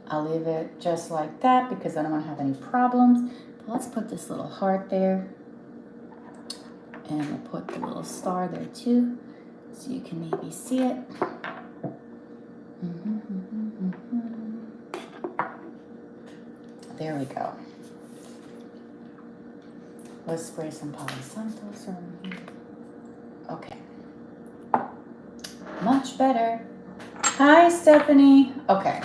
I'll leave it just like that because I don't want to have any problems. But let's put this little heart there. And we'll put the little star there too, so you can maybe see it. There we go. Let's spray some Palo Santos on here. Okay. Much better. Hi, Stephanie. Okay.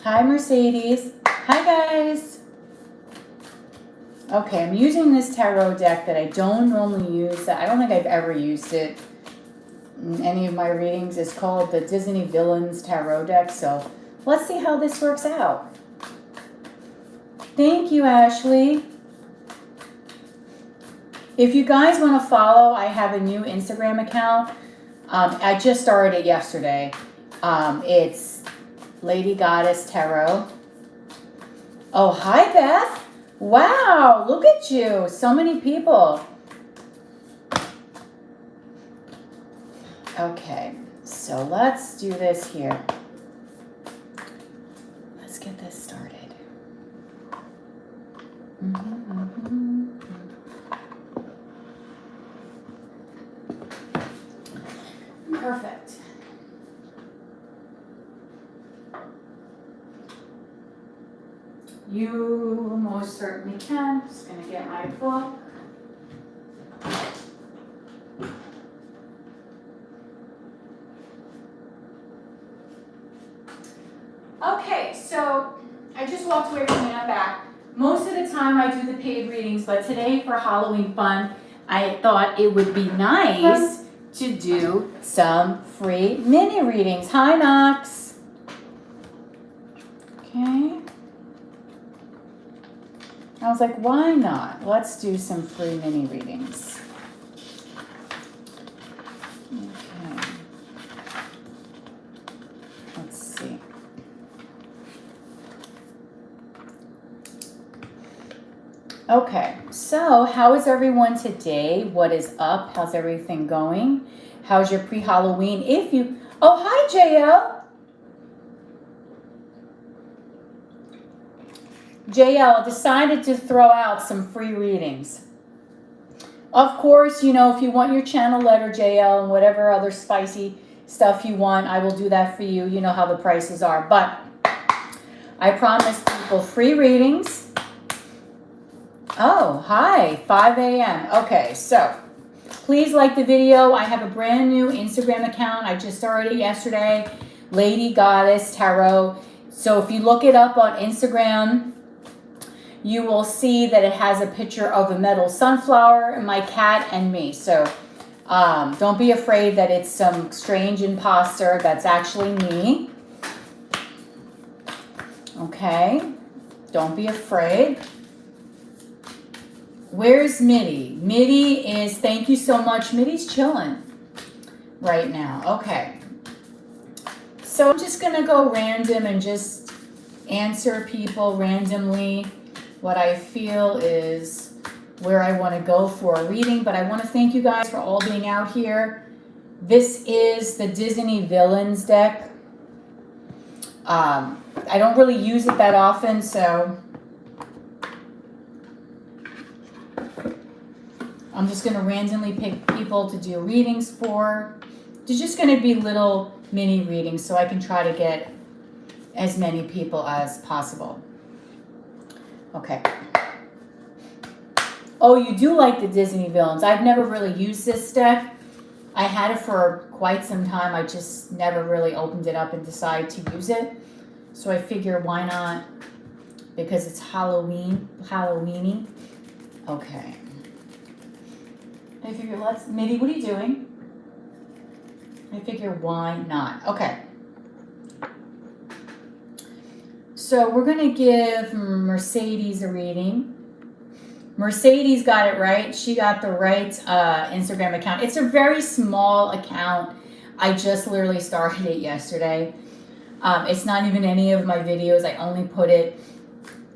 Hi, Mercedes. Hi, guys. Okay, I'm using this tarot deck that I don't normally use. I don't think I've ever used it in any of my readings. It's called the Disney Villains Tarot deck. So let's see how this works out. Thank you, Ashley. If you guys want to follow, I have a new Instagram account. I just started it yesterday. It's Lady Goddess Tarot. Oh, hi, Beth. Wow, look at you. So many people. Okay, so let's do this here. Let's get this started. Perfect. You most certainly can. Just going to get my book. Okay, so I just walked away from it. I'm back. Most of the time I do the paid readings, but today for Halloween fun, I thought it would be nice to do some free mini readings. Hi, Knox. Okay. I was like, why not? Let's do some free mini readings. Okay. Let's see. Okay, so how is everyone today? What is up? How's everything going? How's your pre-Halloween? Oh, hi, JL. JL decided to throw out some free readings. Of course, if you want your channel letter, JL, and whatever other spicy stuff you want, I will do that for you. You know how the prices are. But I promised people free readings. Oh, hi, 5 a.m. Okay, so please like the video. I have a brand new Instagram account. I just started it yesterday, Lady Goddess Tarot. So if you look it up on Instagram, you will see that it has a picture of a metal sunflower, my cat, and me. So don't be afraid that it's some strange imposter. That's actually me. Okay, don't be afraid. Where's Mitty? Mitty is, thank you so much. Mitty's chilling right now. Okay. So I'm just going to go random and just answer people randomly. What I feel is where I want to go for a reading, but I want to thank you guys for all being out here. This is the Disney Villains deck. I don't really use it that often, so I'm just going to randomly pick people to do readings for. There's just going to be little mini readings so I can try to get as many people as possible. Okay. Oh, you do like the Disney Villains. I've never really used this deck. I had it for quite some time. I just never really opened it up and decided to use it. So I figure why not? Because it's Halloweeny. Okay. I figure Mitty, what are you doing? I figure why not? Okay. So we're going to give Mercedes a reading. Mercedes got it right. She got the right Instagram account. It's a very small account. I just literally started it yesterday. It's not even any of my videos. I only put it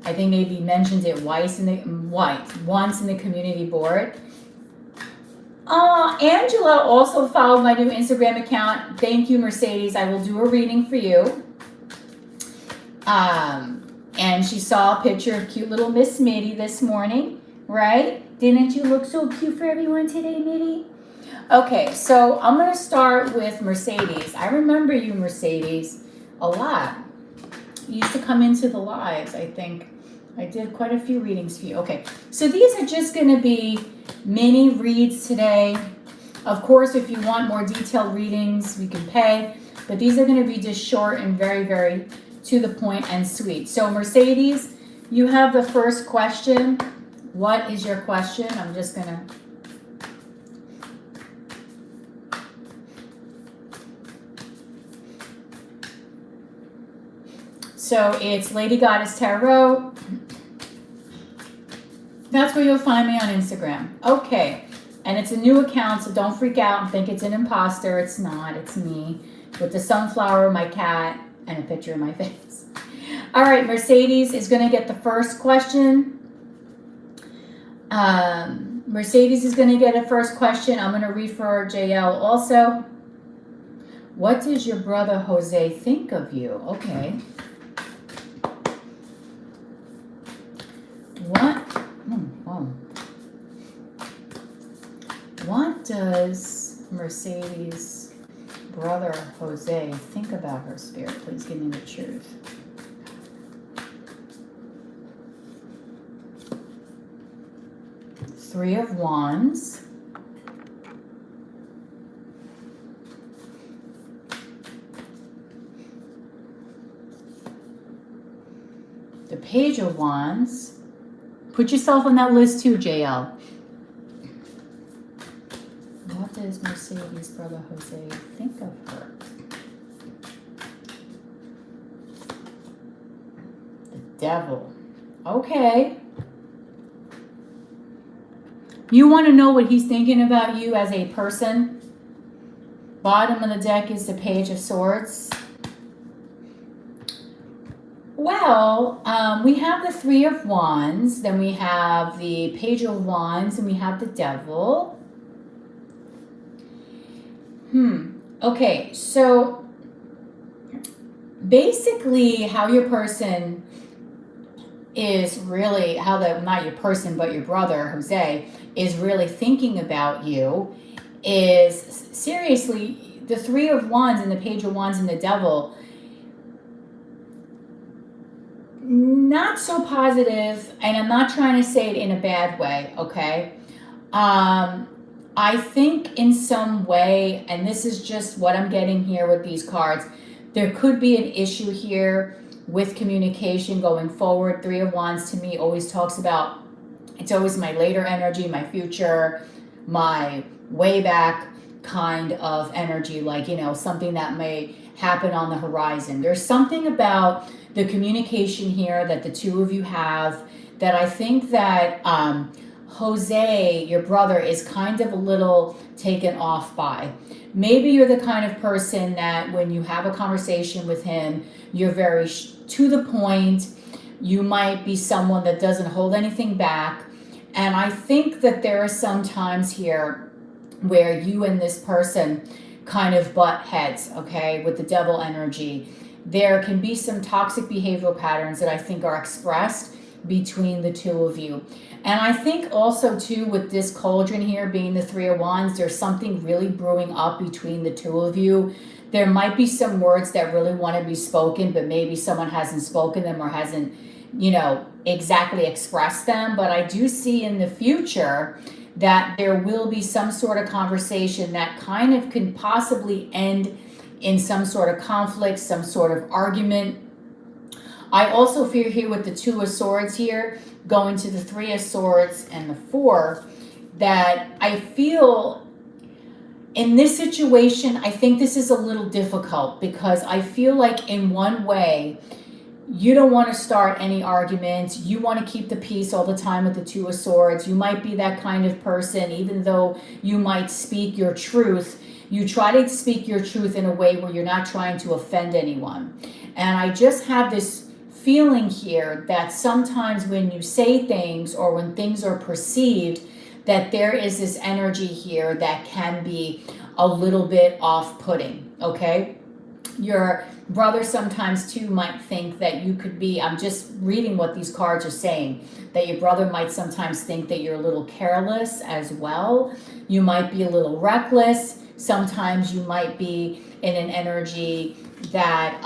I think maybe mentioned it once in the community board. Angela also followed my new Instagram account. Thank you, Mercedes. I will do a reading for you. And she saw a picture of cute little Miss Mitty this morning, right? Didn't you look so cute for everyone today, Mitty? Okay, so I'm going to start with Mercedes. I remember you, Mercedes, a lot. You used to come into the lives, I think. I did quite a few readings for you. Okay, so these are just going to be mini reads today. Of course, if you want more detailed readings, we can pay. But these are going to be just short and very, very to the point and sweet. So Mercedes, you have the first question. What is your question? I'm just going to... So it's Lady Goddess Tarot. That's where you'll find me on Instagram. Okay. And it's a new account, so don't freak out and think it's an imposter. It's not. It's me with the sunflower, my cat, and a picture of my face. All right. Mercedes is going to get the first question. Mercedes is going to get a first question. I'm going to read for JL also. What does your brother Jose think of you? Okay. What does Mercedes' brother Jose think about her, Spirit? Please give me the truth. Three of Wands. The Page of Wands. Put yourself on that list too, JL. What does Mercedes' brother Jose think of her? The Devil. Okay. You want to know what he's thinking about you as a person? Bottom of the deck is the Page of Swords. Well, we have the Three of Wands, then we have the Page of Wands, and we have the Devil. Okay, so basically how your person is really, not your person, but your brother, Jose, is really thinking about you is, seriously, the Three of Wands and the Page of Wands and the Devil, not so positive, and I'm not trying to say it in a bad way, okay? I think in some way, and this is just what I'm getting here with these cards, there could be an issue here with communication going forward. Three of Wands to me always talks about, it's always my later energy, my future, my way back kind of energy, like, you know, something that may happen on the horizon. There's something about the communication here that the two of you have that I think that Jose, your brother, is kind of a little taken off by. Maybe you're the kind of person that when you have a conversation with him, you're very to the point. You might be someone that doesn't hold anything back. And I think that there are some times here where you and this person kind of butt heads, okay, with the Devil energy. There can be some toxic behavioral patterns that I think are expressed between the two of you. And I think also too with this cauldron here being the Three of Wands, there's something really brewing up between the two of you. There might be some words that really want to be spoken, but maybe someone hasn't spoken them or hasn't, you know, exactly expressed them. But I do see in the future that there will be some sort of conversation that kind of can possibly end in some sort of conflict, some sort of argument. I also feel here with the Two of Swords here, going to the Three of Swords and the Four, that I feel in this situation, I think this is a little difficult because I feel like in one way, you don't want to start any arguments. You want to keep the peace all the time with the Two of Swords. You might be that kind of person, even though you might speak your truth. You try to speak your truth in a way where you're not trying to offend anyone. And I just have this feeling here that sometimes when you say things or when things are perceived, that there is this energy here that can be a little bit off-putting, okay? Your brother sometimes too might think that you could be, I'm just reading what these cards are saying, that your brother might sometimes think that you're a little careless as well. You might be a little reckless. Sometimes you might be in an energy that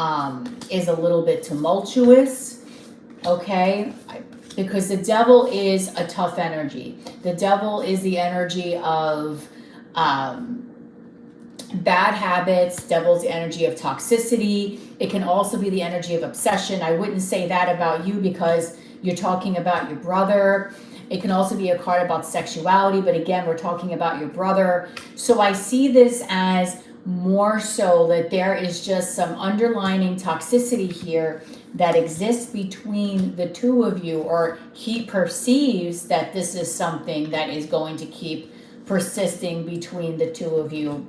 is a little bit tumultuous, okay? Because the devil is a tough energy. The devil is the energy of bad habits. Devil's the energy of toxicity. It can also be the energy of obsession. I wouldn't say that about you because you're talking about your brother. It can also be a card about sexuality, but again, we're talking about your brother. So I see this as more so that there is just some underlying toxicity here that exists between the two of you, or he perceives that this is something that is going to keep persisting between the two of you.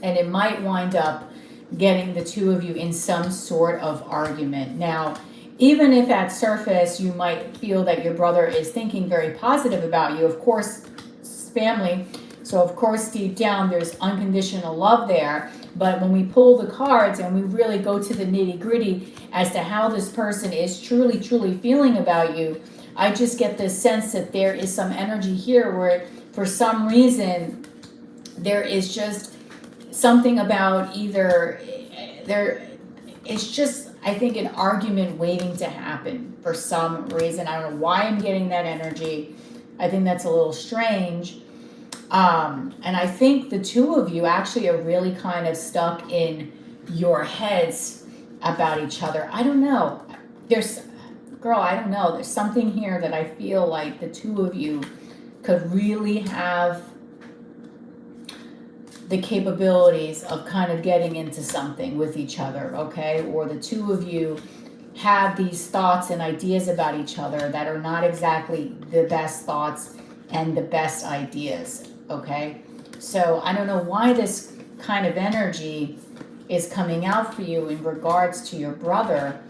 And it might wind up getting the two of you in some sort of argument. Now, even if at surface you might feel that your brother is thinking very positive about you, of course, it's family, so of course deep down there's unconditional love there. But when we pull the cards and we really go to the nitty-gritty as to how this person is truly feeling about you, I just get this sense that there is some energy here where for some reason there is just something about either there, it's just, I think, an argument waiting to happen for some reason. I don't know why I'm getting that energy. I think that's a little strange. And I think the two of you actually are really kind of stuck in your heads about each other. I don't know. I don't know. There's something here that I feel like the two of you could really have the capabilities of kind of getting into something with each other, okay? Or the two of you have these thoughts and ideas about each other that are not exactly the best thoughts and the best ideas, okay? So I don't know why this kind of energy is coming out for you in regards to your brother,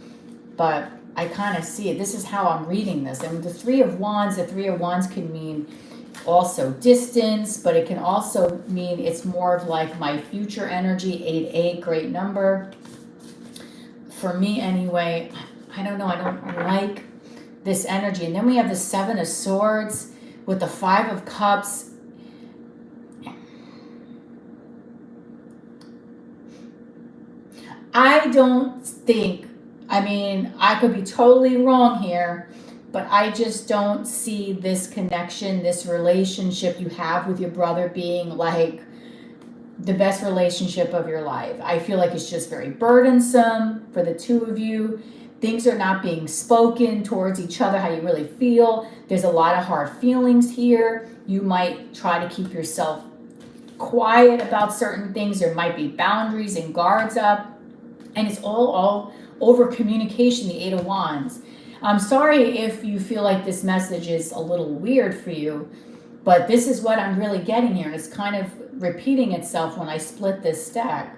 but I kind of see it. This is how I'm reading this. And the Three of Wands can mean also distance, but it can also mean it's more of like my future energy. 888, great number. For me anyway, I don't know. I don't like this energy. And then we have the Seven of Swords with the Five of Cups. I don't think, I mean, I could be totally wrong here, but I just don't see this connection, this relationship you have with your brother being like the best relationship of your life. I feel like it's just very burdensome for the two of you. Things are not being spoken towards each other, how you really feel. There's a lot of hard feelings here. You might try to keep yourself quiet about certain things. There might be boundaries and guards up. And it's all over communication, the Eight of Wands. I'm sorry if you feel like this message is a little weird for you, but this is what I'm really getting here. And it's kind of repeating itself when I split this deck.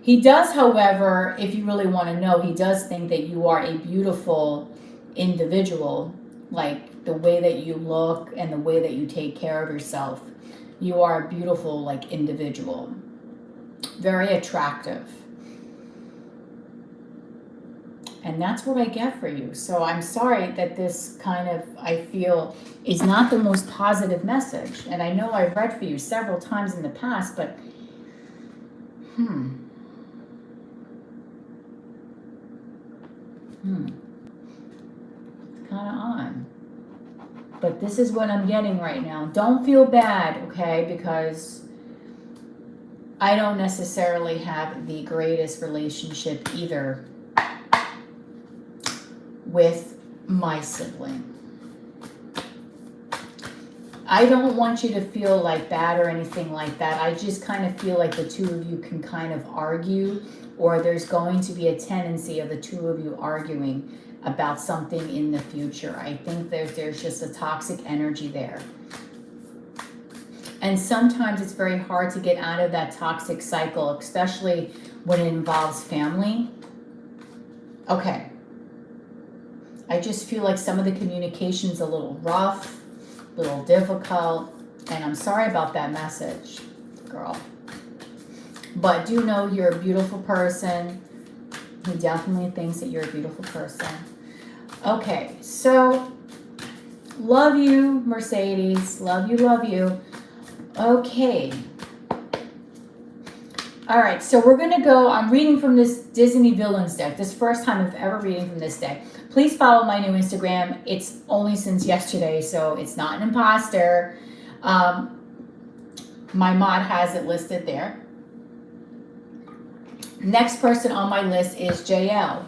He does, however, if you really want to know, he does think that you are a beautiful individual, like the way that you look and the way that you take care of yourself. You are a beautiful, like, individual. Very attractive. And that's what I get for you. So I'm sorry that this kind of, I feel, is not the most positive message. And I know I've read for you several times in the past, but it's kind of odd. But this is what I'm getting right now. Don't feel bad, okay? Because I don't necessarily have the greatest relationship either with my sibling. I don't want you to feel like bad or anything like that. I just kind of feel like the two of you can kind of argue, or there's going to be a tendency of the two of you arguing about something in the future. I think there's just a toxic energy there. And sometimes it's very hard to get out of that toxic cycle, especially when it involves family. Okay. I just feel like some of the communication's a little rough, a little difficult, and I'm sorry about that message, girl. But do know you're a beautiful person. He definitely thinks that you're a beautiful person. Okay, so love you, Mercedes. Love you, love you. Okay. All right, so we're going to go. I'm reading from this Disney Villains deck. This first time I've ever reading from this deck. Please follow my new Instagram. It's only since yesterday, so it's not an imposter. My mod has it listed there. Next person on my list is JL.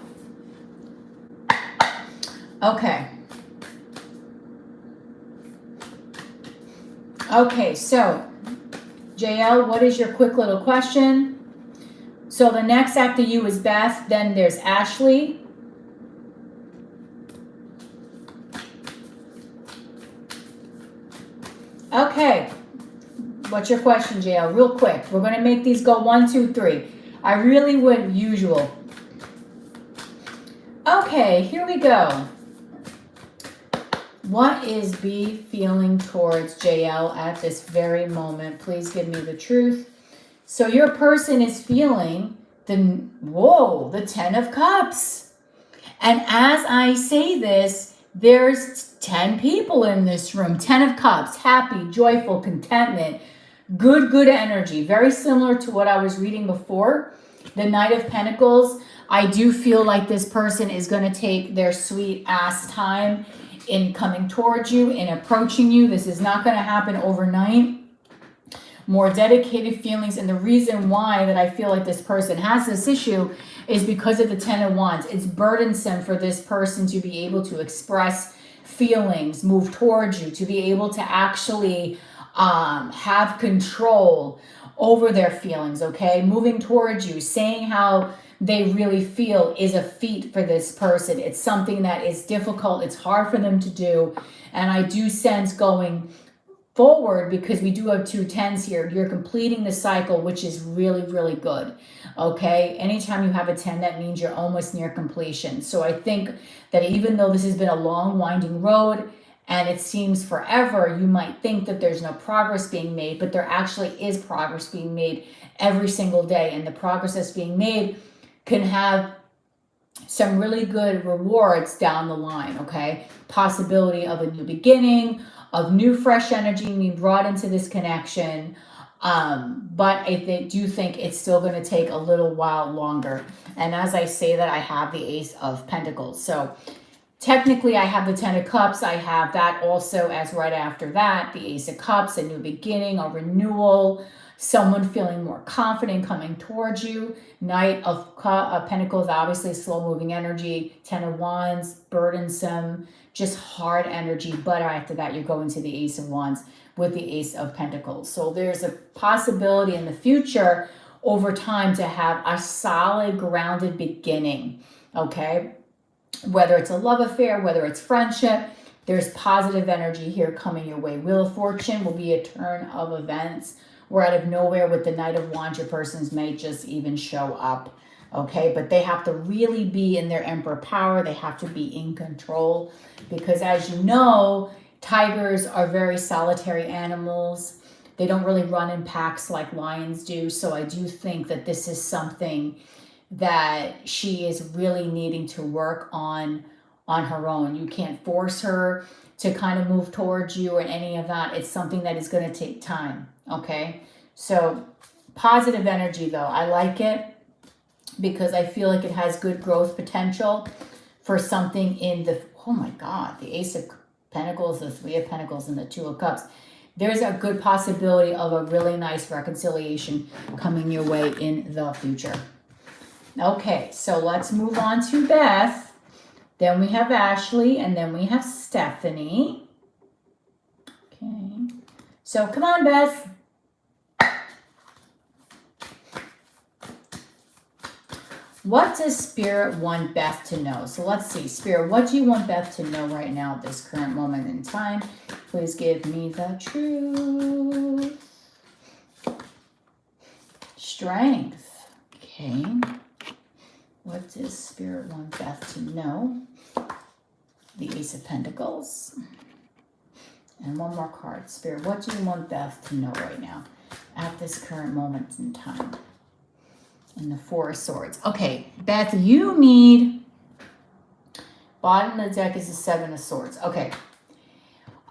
Okay. Okay, so JL, what is your quick little question? So the next after you is Beth, then there's Ashley. Okay, what's your question, JL? Real quick, we're going to make these go 1, 2, 3. I really would usual. Okay, here we go. What is B feeling towards JL at this very moment? Please give me the truth. So your person is feeling the 10 of Cups. And as I say this, there's 10 people in this room. 10 of Cups, happy, joyful, contentment, good energy. Very similar to what I was reading before. The Knight of Pentacles. I do feel like this person is going to take their sweet ass time in coming towards you, in approaching you. This is not going to happen overnight. More dedicated feelings. And the reason why that I feel like this person has this issue is because of the 10 of Wands. It's burdensome for this person to be able to express feelings, move towards you, to be able to actually have control over their feelings, okay? Moving towards you, saying how they really feel is a feat for this person. It's something that is difficult. It's hard for them to do. And I do sense going forward, because we do have 2 10s here, you're completing the cycle, which is really good. Okay, anytime you have a 10, that means you're almost near completion. So I think that even though this has been a long winding road and it seems forever, you might think that there's no progress being made, but there actually is progress being made every single day. And the progress that's being made can have some really good rewards down the line, okay? Possibility of a new beginning, of new fresh energy being brought into this connection. But I do think it's still going to take a little while longer. And as I say that, I have the Ace of Pentacles. So technically I have the 10 of Cups. I have that also as right after that, the Ace of Cups, a new beginning, a renewal, someone feeling more confident coming towards you. Knight of Pentacles, obviously slow moving energy. 10 of Wands, burdensome, just hard energy. But after that, you're going to the Ace of Wands with the Ace of Pentacles. So there's a possibility in the future over time to have a solid, grounded beginning, okay? Whether it's a love affair, whether it's friendship, there's positive energy here coming your way. Wheel of Fortune will be a turn of events where out of nowhere with the Knight of Wands, your persons may just even show up, okay? But they have to really be in their Emperor power. They have to be in control because, as you know, tigers are very solitary animals. They don't really run in packs like lions do. So I do think that this is something that she is really needing to work on her own. You can't force her to kind of move towards you or any of that. It's something that is going to take time, okay? So positive energy, though. I like it because I feel like it has good growth potential for something in the, oh my God, the Ace of Pentacles, the 3 of Pentacles, and the 2 of Cups. There's a good possibility of a really nice reconciliation coming your way in the future. Okay, so let's move on to Beth. Then we have Ashley, and then we have Stephanie. Okay, so come on, Beth. What does Spirit want Beth to know? So let's see. Spirit, what do you want Beth to know right now at this current moment in time? Please give me the truth. Strength. Okay. What does Spirit want Beth to know? The Ace of Pentacles. And one more card. Spirit, what do you want Beth to know right now at this current moment in time? And the Four of Swords. Okay, Beth, you need... Bottom of the deck is the Seven of Swords. Okay.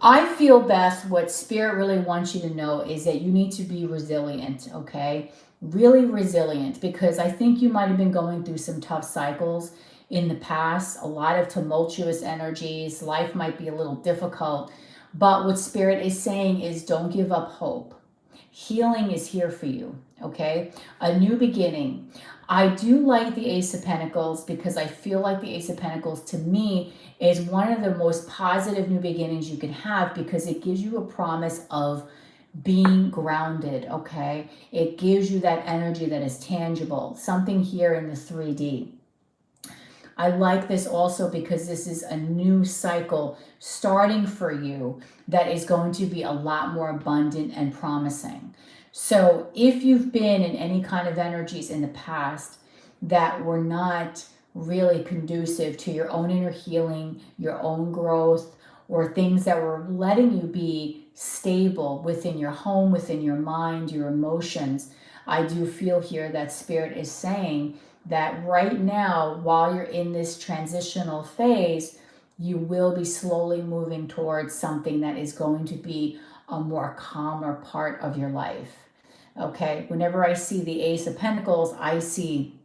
I feel, Beth, what Spirit really wants you to know is that you need to be resilient, okay? Really resilient, because I think you might have been going through some tough cycles in the past, a lot of tumultuous energies. Life might be a little difficult, but what Spirit is saying is don't give up hope. Healing is here for you, okay? A new beginning. I do like the Ace of Pentacles because I feel like the Ace of Pentacles to me is one of the most positive new beginnings you can have because it gives you a promise of being grounded, okay? It gives you that energy that is tangible, something here in the 3D. I like this also because this is a new cycle starting for you that is going to be a lot more abundant and promising. So if you've been in any kind of energies in the past that were not really conducive to your own inner healing, your own growth, or things that were letting you be stable within your home, within your mind, your emotions, I do feel here that Spirit is saying that right now, while you're in this transitional phase, you will be slowly moving towards something that is going to be a more calmer part of your life. Okay, whenever I see the Ace of Pentacles, I see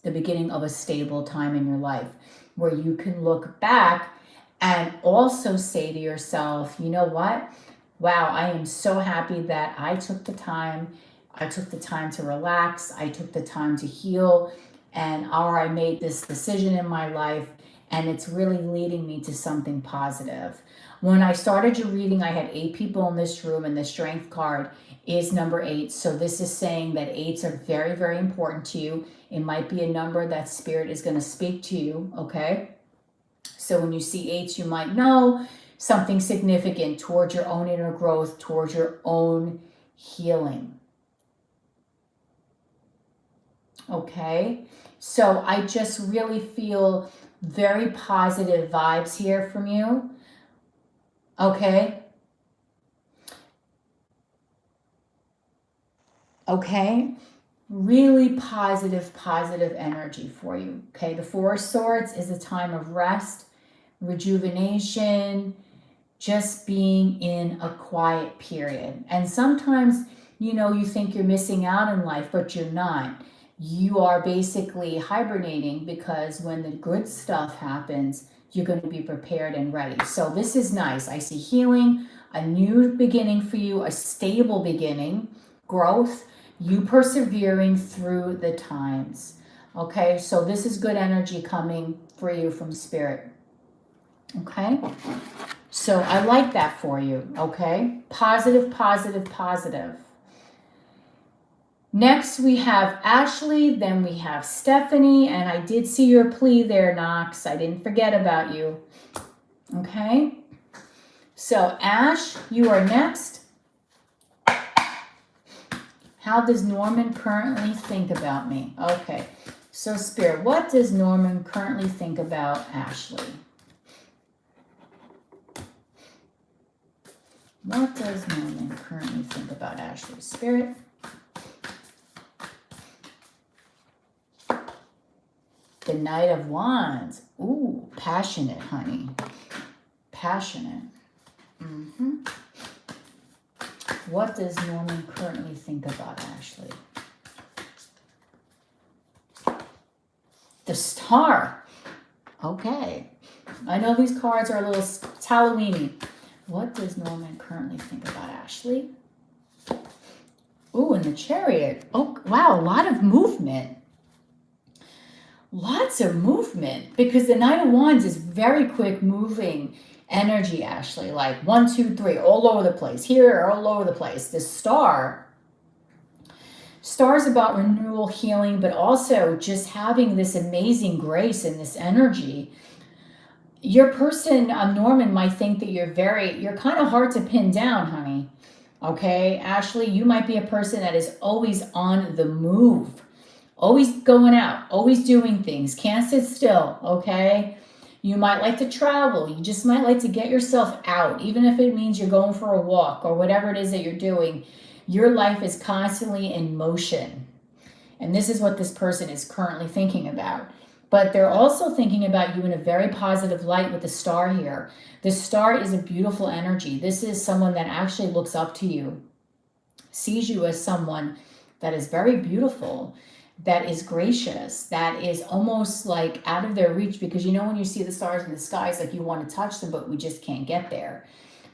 the beginning of a stable time in your life where you can look back and also say to yourself, you know what? Wow, I am so happy that I took the time. I took the time to relax. I took the time to heal, or I made this decision in my life, and it's really leading me to something positive. When I started your reading, I had 8 people in this room, and the Strength card is number 8. So this is saying that 8s are very, very important to you. It might be a number that Spirit is going to speak to you, okay? So when you see 8s, you might know something significant towards your own inner growth, towards your own healing. Okay, so I just really feel very positive vibes here from you. Okay. Okay. Really positive energy for you. Okay. The Four of Swords is a time of rest, rejuvenation, just being in a quiet period. And sometimes, you know, you think you're missing out in life, but you're not. You are basically hibernating because when the good stuff happens, you're going to be prepared and ready. So this is nice. I see healing, a new beginning for you, a stable beginning, growth, you persevering through the times. Okay, so this is good energy coming for you from Spirit. Okay, so I like that for you. Okay, positive. Next, we have Ashley, then we have Stephanie, and I did see your plea there, Knox. I didn't forget about you. Okay? So, Ash, you are next. How does Norman currently think about me? Okay. So, Spirit, what does Norman currently think about Ashley? What does Norman currently think about Ashley? Spirit? The Knight of Wands. Ooh, passionate, honey. Passionate. What does Norman currently think about Ashley? The Star. Okay. I know these cards are a little Halloweeny. What does Norman currently think about Ashley? Ooh, and the Chariot. Oh, wow, a lot of movement. Lots of movement, because the Knight of Wands is very quick moving energy, Ashley, like 1, 2, 3, all over the place, here, all over the place. The Star is about renewal, healing, but also just having this amazing grace and this energy. Your person, Norman, might think that you're kind of hard to pin down, honey. Okay, Ashley, you might be a person that is always on the move. Always going out, always doing things, can't sit still, okay? You might like to travel. You just might like to get yourself out, even if it means you're going for a walk or whatever it is that you're doing. Your life is constantly in motion. And this is what this person is currently thinking about. But they're also thinking about you in a very positive light with the star here. The star is a beautiful energy. This is someone that actually looks up to you, sees you as someone that is very beautiful, that is gracious, that is almost like out of their reach, because you know when you see the stars in the sky, it's like you want to touch them, but we just can't get there.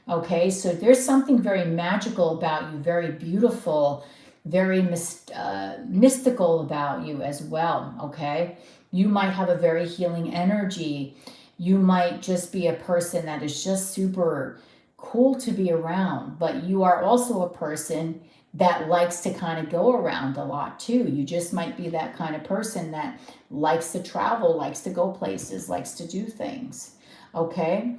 Okay, so there's something very magical about you, very beautiful, very mystical about you as well, okay? You might have a very healing energy. You might just be a person that is just super cool to be around, but you are also a person that likes to kind of go around a lot too. You just might be that kind of person that likes to travel, likes to go places, likes to do things, okay?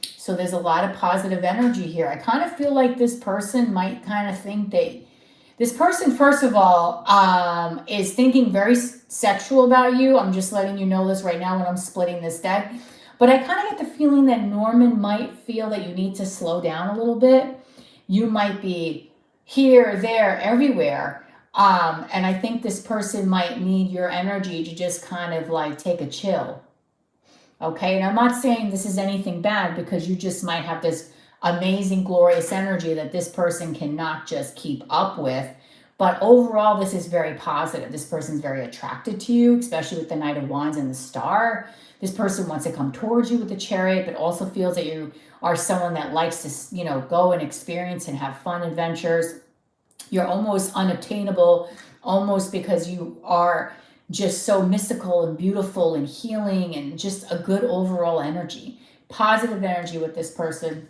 So there's a lot of positive energy here. I kind of feel like this person might kind of think that this person, first of all, is thinking very sexual about you. I'm just letting you know this right now when I'm splitting this deck. But I kind of get the feeling that Norman might feel that you need to slow down a little bit. You might be here, there, everywhere. And I think this person might need your energy to just kind of like take a chill. Okay, and I'm not saying this is anything bad, because you just might have this amazing, glorious energy that this person cannot just keep up with. But overall, this is very positive. This person's very attracted to you, especially with the Knight of Wands and the Star. This person wants to come towards you with the Chariot, but also feels that you are someone that likes to, you know, go and experience and have fun adventures. You're almost unobtainable, almost because you are just so mystical and beautiful and healing and just a good overall energy. Positive energy with this person.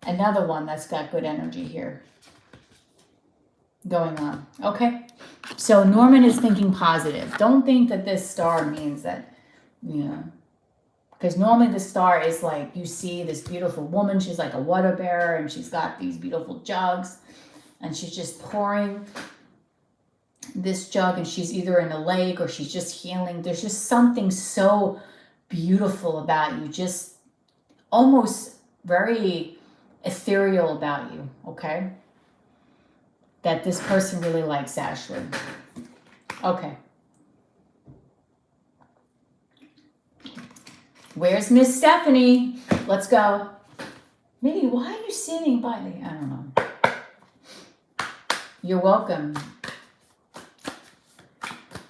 Another one that's got good energy here going on. Okay, so Norman is thinking positive. Don't think that this star means that, you know, because normally the star is like, you see this beautiful woman, she's like a water bearer, and she's got these beautiful jugs, and she's just pouring this jug, and she's either in a lake or she's just healing. There's just something so beautiful about you, just almost very ethereal about you, okay? That this person really likes, Ashley. Okay. Where's Miss Stephanie? Let's go. Minnie, why are you sitting by me? I don't know. You're welcome.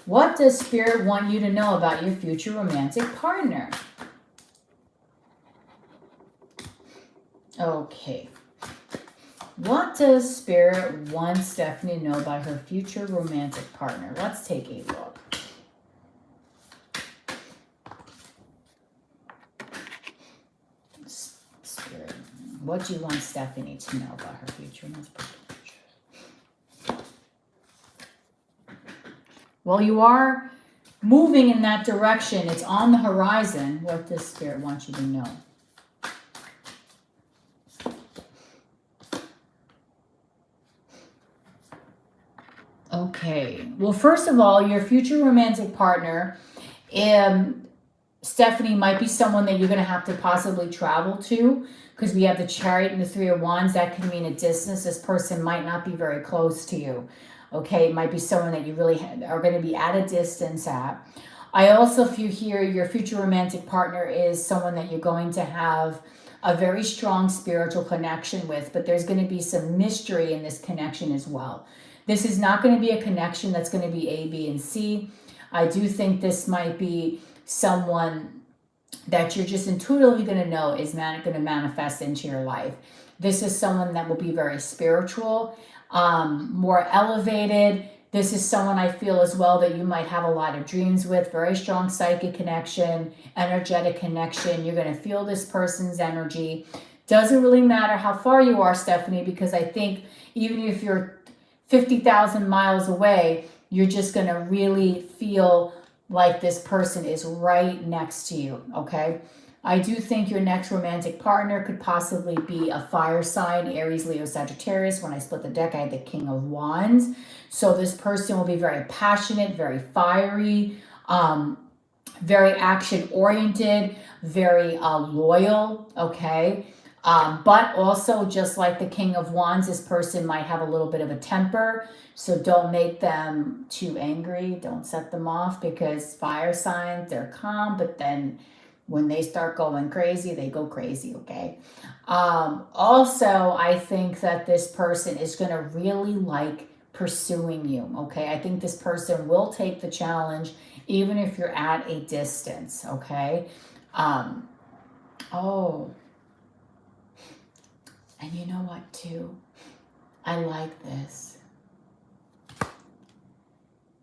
What does Spirit want you to know about your future romantic partner? Okay. What does Spirit want Stephanie to know about her future romantic partner? Let's take a look. Spirit, what do you want Stephanie to know about her future romantic partner? Well, you are moving in that direction. It's on the horizon. What does Spirit want you to know? Okay. Well, first of all, your future romantic partner, Stephanie, might be someone that you're going to have to possibly travel to, because we have the Chariot and the Three of Wands. That can mean a distance. This person might not be very close to you. Okay, it might be someone that you really are going to be at a distance at. I also feel here your future romantic partner is someone that you're going to have a very strong spiritual connection with, but there's going to be some mystery in this connection as well. This is not going to be a connection that's going to be A, B, and C. I do think this might be someone that you're just intuitively going to know is going to manifest into your life. This is someone that will be very spiritual, more elevated. This is someone I feel as well that you might have a lot of dreams with, very strong psychic connection, energetic connection. You're going to feel this person's energy. Doesn't really matter how far you are, Stephanie, because I think even if you're 50,000 miles away, you're just going to really feel like this person is right next to you, okay? I do think your next romantic partner could possibly be a fire sign, Aries, Leo, Sagittarius. When I split the deck, I had the King of Wands. So this person will be very passionate, very fiery, very action-oriented, very loyal, okay? But also, just like the King of Wands, this person might have a little bit of a temper. So don't make them too angry. Don't set them off, because fire signs, they're calm, but then when they start going crazy, they go crazy, okay? Also, I think that this person is going to really like pursuing you, okay? I think this person will take the challenge even if you're at a distance, okay? Oh, and you know what, too? I like this.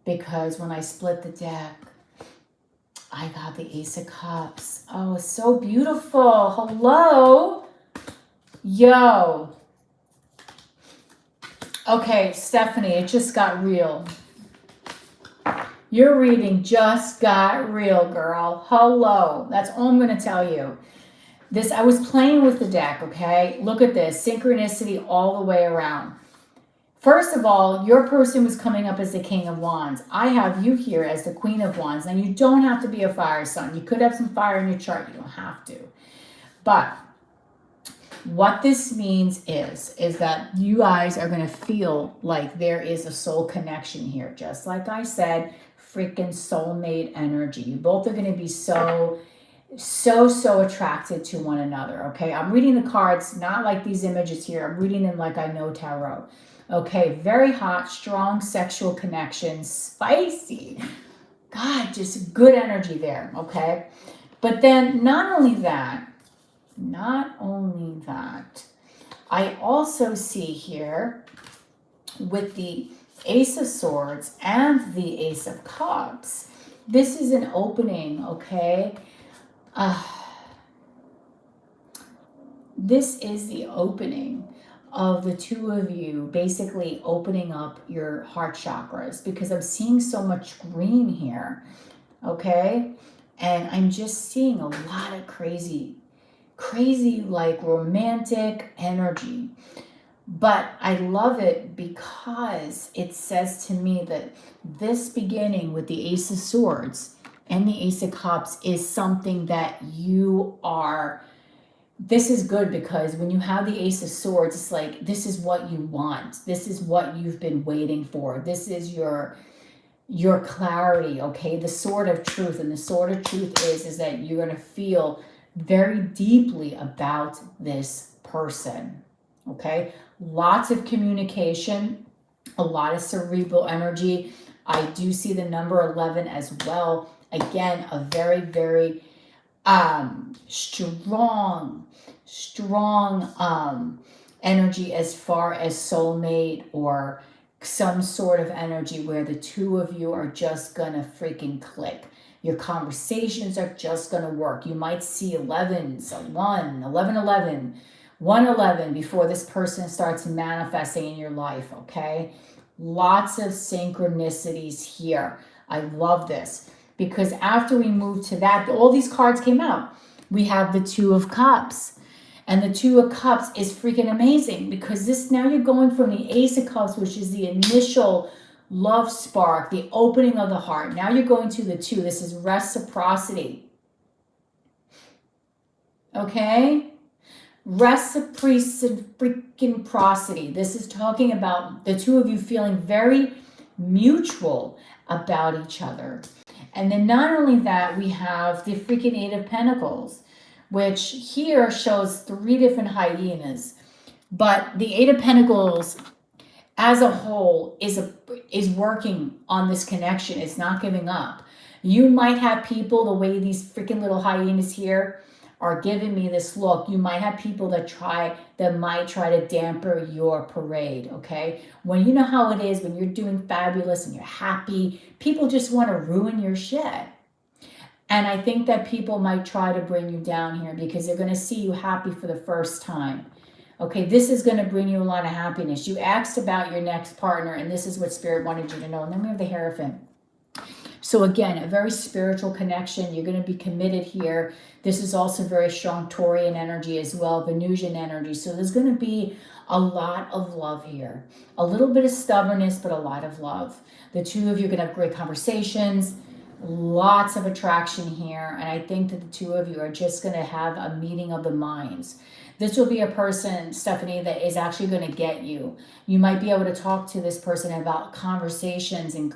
Because when I split the deck, I got the Ace of Cups. Oh, so beautiful. Hello. Yo. Okay, Stephanie, it just got real. Your reading just got real, girl. Hello. That's all I'm going to tell you. I was playing with the deck, okay? Look at this. Synchronicity all the way around. First of all, your person was coming up as the King of Wands. I have you here as the Queen of Wands. Now, you don't have to be a fire sign. You could have some fire in your chart. You don't have to. But what this means is that you guys are going to feel like there is a soul connection here. Just like I said, freaking soulmate energy. You both are going to be so attracted to one another, okay? I'm reading the cards, not like these images here. I'm reading them like I know tarot. Okay, very hot, strong sexual connection, spicy. God, just good energy there, okay? But then not only that, I also see here with the Ace of Swords and the Ace of Cups, this is an opening, okay? This is the opening of the two of you basically opening up your heart chakras, because I'm seeing so much green here, okay? And I'm just seeing a lot of crazy like romantic energy. But I love it because it says to me that this beginning with the Ace of Swords and the Ace of Cups is something that you are. This is good, because when you have the Ace of Swords, it's like, this is what you want. This is what you've been waiting for. This is your clarity, okay? The sword of truth. And the sword of truth is that you're going to feel very deeply about this person, okay? Lots of communication, a lot of cerebral energy. I do see the number 11 as well. Again, a very, very strong energy as far as soulmate, or some sort of energy where the two of you are just gonna freaking click. Your conversations are just gonna work. You might see 11s, 111 before this person starts manifesting in your life, okay? Lots of synchronicities here. I love this, because after we move to that, all these cards came out. We have the Two of Cups. And the Two of Cups is freaking amazing, because this, now you're going from the Ace of Cups, which is the initial love spark, the opening of the heart. Now you're going to the two. This is reciprocity. Okay? Reciprocity. This is talking about the two of you feeling very mutual about each other. And then not only that, we have the freaking Eight of Pentacles, which here shows 3 different hyenas. But the Eight of Pentacles as a whole is working on this connection. It's not giving up. You might have people, the way these freaking little hyenas here are giving me this look, you might have people that might try to damper your parade, okay? When you know how it is, when you're doing fabulous and you're happy, people just want to ruin your shit. And I think that people might try to bring you down here, because they're going to see you happy for the first time. Okay, this is going to bring you a lot of happiness. You asked about your next partner, and this is what Spirit wanted you to know. And then we have the Hierophant. So again, a very spiritual connection. You're going to be committed here. This is also very strong Taurian energy as well, Venusian energy. So there's going to be a lot of love here. A little bit of stubbornness, but a lot of love. The two of you are going to have great conversations, lots of attraction here. And I think that the two of you are just going to have a meeting of the minds. This will be a person, Stephanie, that is actually going to get you. You might be able to talk to this person about conversations and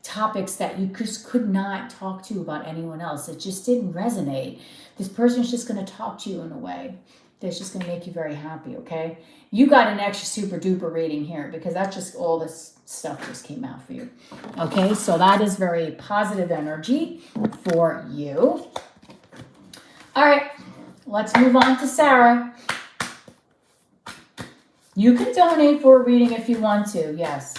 topics that you just could not talk to about anyone else. It just didn't resonate. This person is just going to talk to you in a way that's just going to make you very happy, okay? You got an extra super duper reading here because that's just all this stuff just came out for you. Okay, so that is very positive energy for you. All right, let's move on to Sarah. You can donate for a reading if you want to, yes.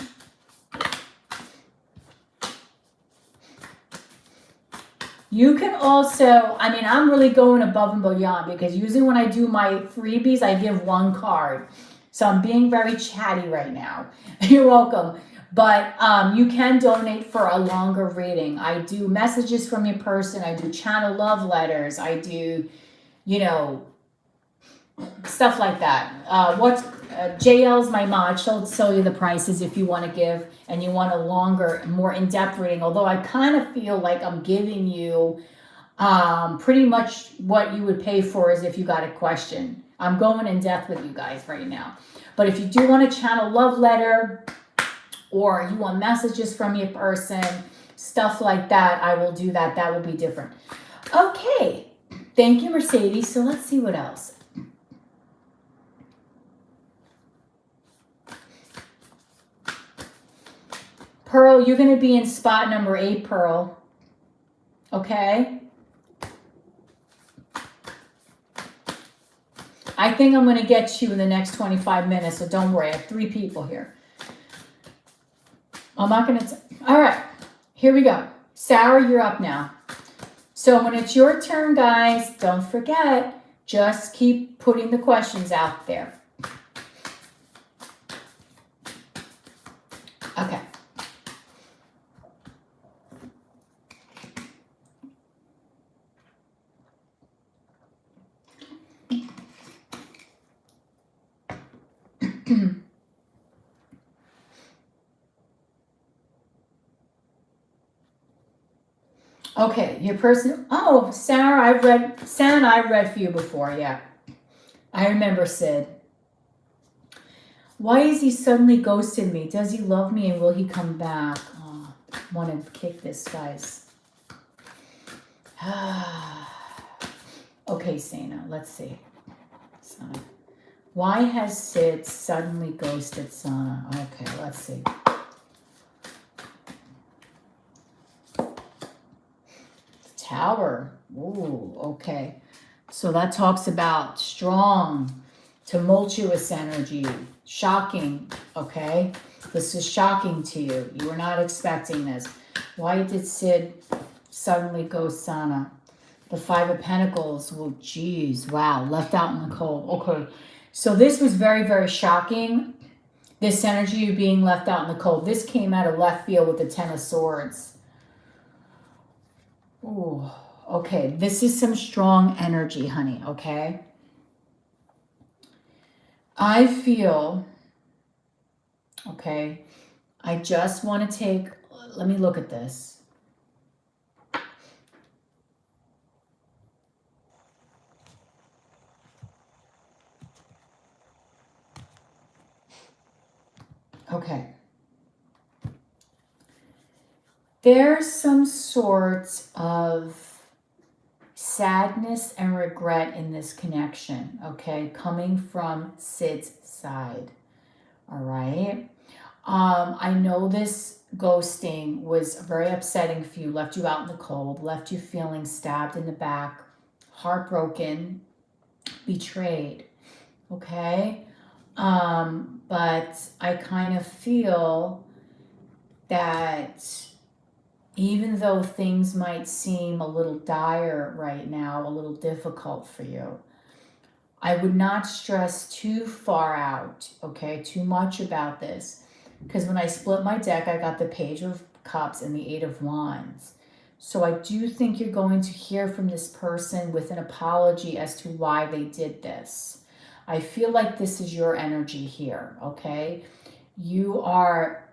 You can also, I mean, I'm really going above and beyond because usually when I do my freebies, I give one card. So I'm being very chatty right now. You're welcome. But you can donate for a longer reading. I do messages from your person. I do channel love letters. I do, you know, stuff like that. JL's my mod. She'll tell you the prices if you want to give and you want a longer, more in-depth reading. Although I kind of feel like I'm giving you pretty much what you would pay for as if you got a question. I'm going in depth with you guys right now. But if you do want a channel love letter or you want messages from your person, stuff like that, I will do that. That will be different. Okay. Thank you, Mercedes. So let's see what else. Pearl, you're going to be in spot number 8, Pearl. Okay? I think I'm going to get you in the next 25 minutes, so don't worry. I have 3 people here. I'm not going to... All right. Here we go. Sarah, you're up now. So when it's your turn, guys, don't forget, just keep putting the questions out there. Okay. Okay, your person. Oh, Sarah, I've read for you before. Yeah, I remember Sid. Why is he suddenly ghosting me? Does he love me and will he come back? Oh, I want to kick this, guys. Okay, Sana, let's see. Sana. Why has Sid suddenly ghosted Sana? Okay, let's see. Tower. Ooh, okay. So that talks about strong, tumultuous energy, shocking, okay? This is shocking to you. You were not expecting this. Why did Sid suddenly ghost Sana? The 5 of Pentacles. Well, geez, wow, left out in the cold. Okay, so this was very, very shocking. This energy of being left out in the cold. This came out of left field with the 10 of Swords. Ooh, okay. This is some strong energy, honey, okay? I feel, okay, I just want to take, let me look at this. Okay. There's some sorts of sadness and regret in this connection, okay, coming from Sid's side, all right? I know this ghosting was very upsetting for you, left you out in the cold, left you feeling stabbed in the back, heartbroken, betrayed, okay? But I kind of feel that even though things might seem a little dire right now, a little difficult for you, I would not stress too far out, okay, too much about this. Because when I split my deck, I got the Page of Cups and the Eight of Wands. So I do think you're going to hear from this person with an apology as to why they did this. I feel like this is your energy here, okay? You are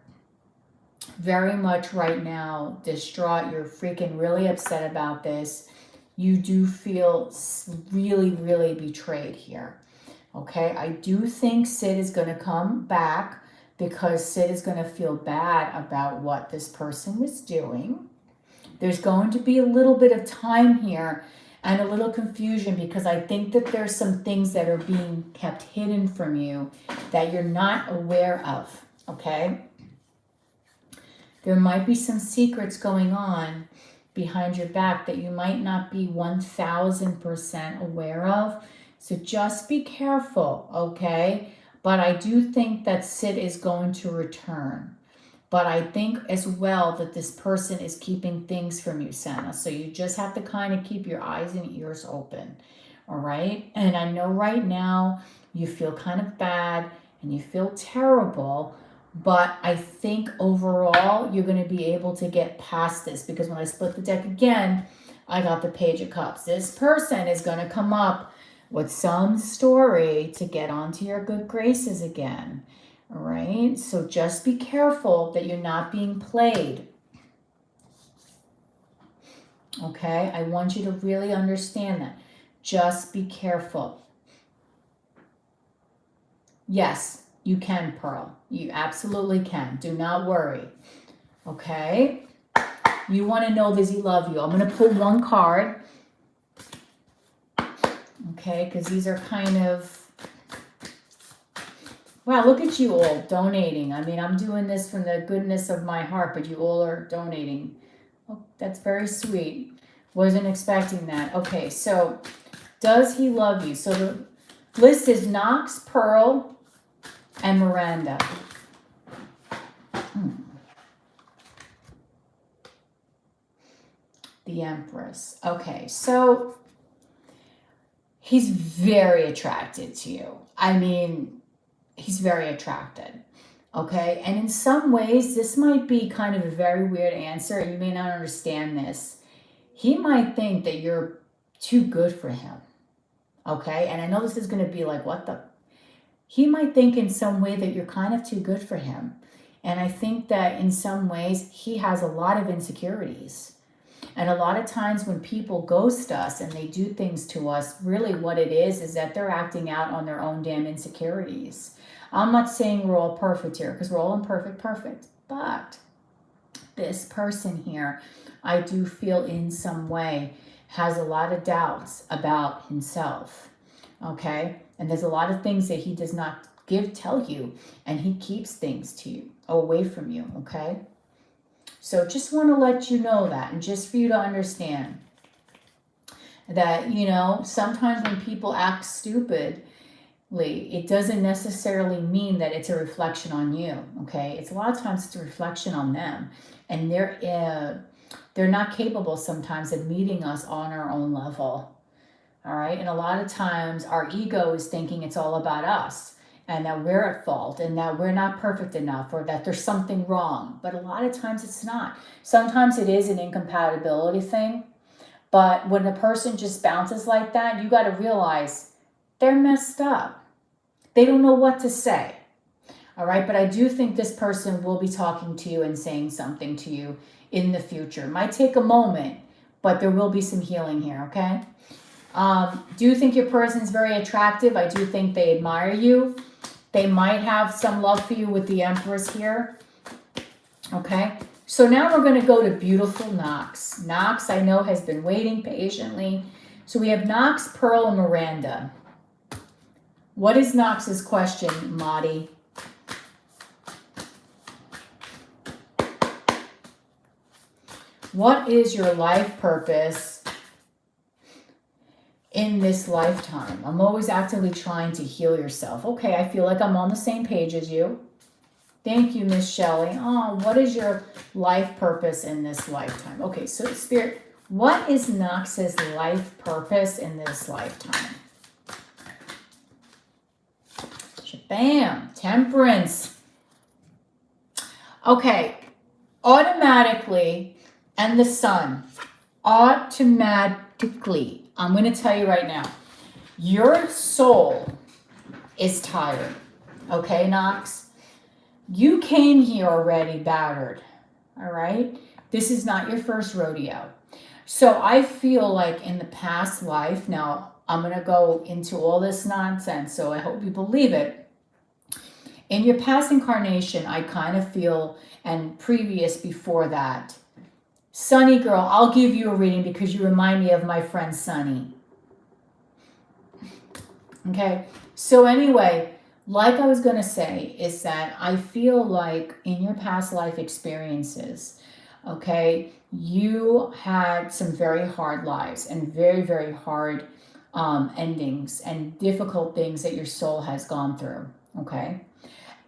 very much right now distraught. You're freaking really upset about this. You do feel really, really betrayed here, okay? I do think Sid is going to come back because Sid is going to feel bad about what this person was doing. There's going to be a little bit of time here and a little confusion because I think that there's some things that are being kept hidden from you that you're not aware of, okay? There might be some secrets going on behind your back that you might not be 1000% aware of. So just be careful, okay? But I do think that Sid is going to return. But I think as well that this person is keeping things from you, Santa. So you just have to kind of keep your eyes and ears open, all right? And I know right now you feel kind of bad and you feel terrible, but I think overall you're going to be able to get past this because when I split the deck again, I got the Page of Cups. This person is going to come up with some story to get onto your good graces again. All right, so just be careful that you're not being played. Okay, I want you to really understand that. Just be careful. Yes, you can, Pearl. You absolutely can. Do not worry. Okay, you want to know, does he love you? I'm going to pull one card. Okay, because these are kind of... Wow, look at you all donating. I mean, I'm doing this from the goodness of my heart, but you all are donating. Oh, that's very sweet. Wasn't expecting that. Okay, so does he love you? So the list is Knox, Pearl, and Miranda. The Empress. Okay, so he's very attracted to you. I mean... He's very attracted, okay? And in some ways, this might be kind of a very weird answer. You may not understand this. He might think that you're too good for him, okay? And I know this is going to be like, what the? He might think in some way that you're kind of too good for him. And I think that in some ways, he has a lot of insecurities. And a lot of times when people ghost us and they do things to us, really what it is that they're acting out on their own damn insecurities. I'm not saying we're all perfect here because we're all imperfect, but this person here, I do feel in some way has a lot of doubts about himself, okay? And there's a lot of things that he does not tell you, and he keeps things to you, away from you, okay? So just want to let you know that, and just for you to understand that, you know, sometimes when people act stupid, it doesn't necessarily mean that it's a reflection on you, okay? It's a lot of times it's a reflection on them, and they're not capable sometimes of meeting us on our own level, all right? And a lot of times our ego is thinking it's all about us and that we're at fault and that we're not perfect enough or that there's something wrong, but a lot of times it's not. Sometimes it is an incompatibility thing, but when a person just bounces like that, you got to realize they're messed up. They don't know what to say. All right. But I do think this person will be talking to you and saying something to you in the future. It might take a moment, but there will be some healing here. Okay. Do you think your person's very attractive? I do think they admire you. They might have some love for you with the Empress here. Okay. So now we're going to go to beautiful Knox. Knox, I know, has been waiting patiently. So we have Knox, Pearl, and Miranda. What is Knox's question, Madi? What is your life purpose in this lifetime? I'm always actively trying to heal yourself. Okay, I feel like I'm on the same page as you. Thank you, Miss Shelley. Oh, what is your life purpose in this lifetime? Okay, so Spirit, what is Knox's life purpose in this lifetime? Bam, Temperance. Okay, automatically, and the sun, automatically, I'm going to tell you right now, your soul is tired. Okay, Knox? You came here already battered. All right? This is not your first rodeo. So I feel like in the past life, now I'm going to go into all this nonsense, so I hope you believe it. In your past incarnation, I kind of feel, and previous before that, Sunny girl, I'll give you a reading because you remind me of my friend Sunny. Okay, so anyway, like I was going to say, is that I feel like in your past life experiences, okay, you had some very hard lives and very, very hard endings and difficult things that your soul has gone through, okay?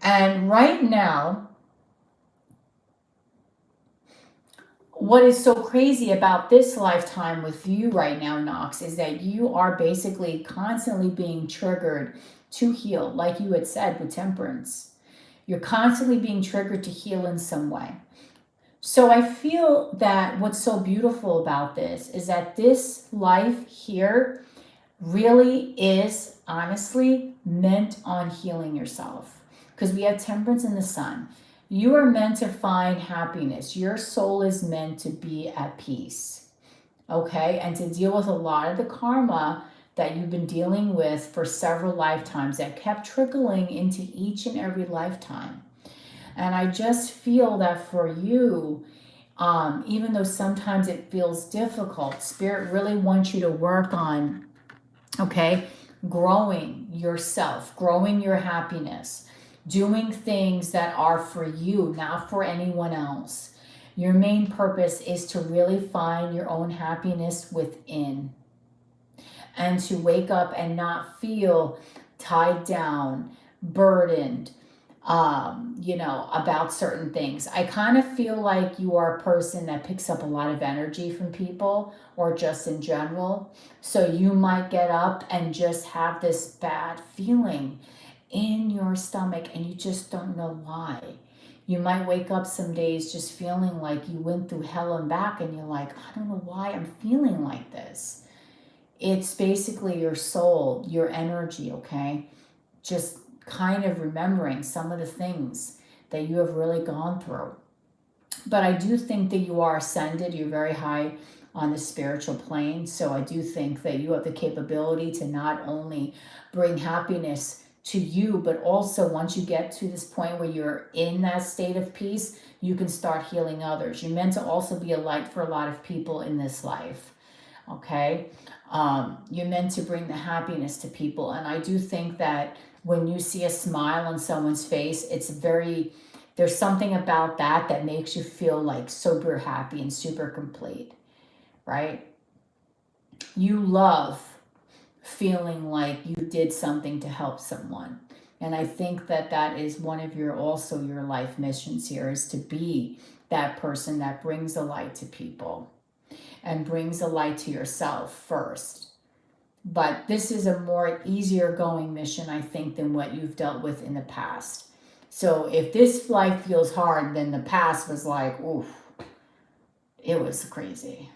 And right now, what is so crazy about this lifetime with you right now, Knox, is that you are basically constantly being triggered to heal, like you had said with temperance. You're constantly being triggered to heal in some way. So I feel that what's so beautiful about this is that this life here really is honestly meant on healing yourself, because we have temperance in the sun. You are meant to find happiness. Your soul is meant to be at peace, okay? And to deal with a lot of the karma that you've been dealing with for several lifetimes that kept trickling into each and every lifetime. And I just feel that for you, even though sometimes it feels difficult, Spirit really wants you to work on, okay, growing yourself, growing your happiness, doing things that are for you, not for anyone else. Your main purpose is to really find your own happiness within and to wake up and not feel tied down, burdened, about certain things. I kind of feel like you are a person that picks up a lot of energy from people or just in general. So you might get up and just have this bad feeling in your stomach and you just don't know why. You might wake up some days just feeling like you went through hell and back and you're like, I don't know why I'm feeling like this. It's basically your soul, your energy, okay? Just kind of remembering some of the things that you have really gone through. But I do think that you are ascended, you're very high on the spiritual plane. So I do think that you have the capability to not only bring happiness to you, but also once you get to this point where you're in that state of peace, you can start healing others. You're meant to also be a light for a lot of people in this life, okay? You're meant to bring the happiness to people. And I do think that when you see a smile on someone's face, there's something about that makes you feel like super happy and super complete, right? You love feeling like you did something to help someone. And I think that is one of your life missions here, is to be that person that brings the light to people and brings the light to yourself first. But this is a more easier going mission, I think, than what you've dealt with in the past. So if this life feels hard, then the past was like, oof, it was crazy.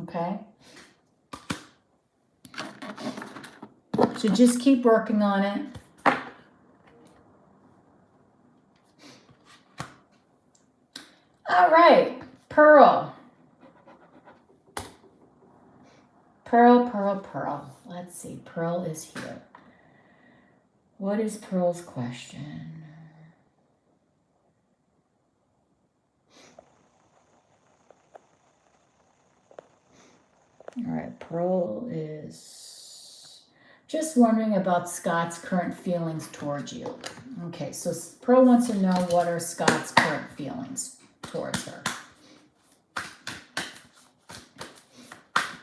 Okay? So just keep working on it. All right, Pearl. Pearl. Let's see, Pearl is here. What is Pearl's question? All right, Pearl is just wondering about Scott's current feelings towards you. Okay, so Pearl wants to know what are Scott's current feelings towards her.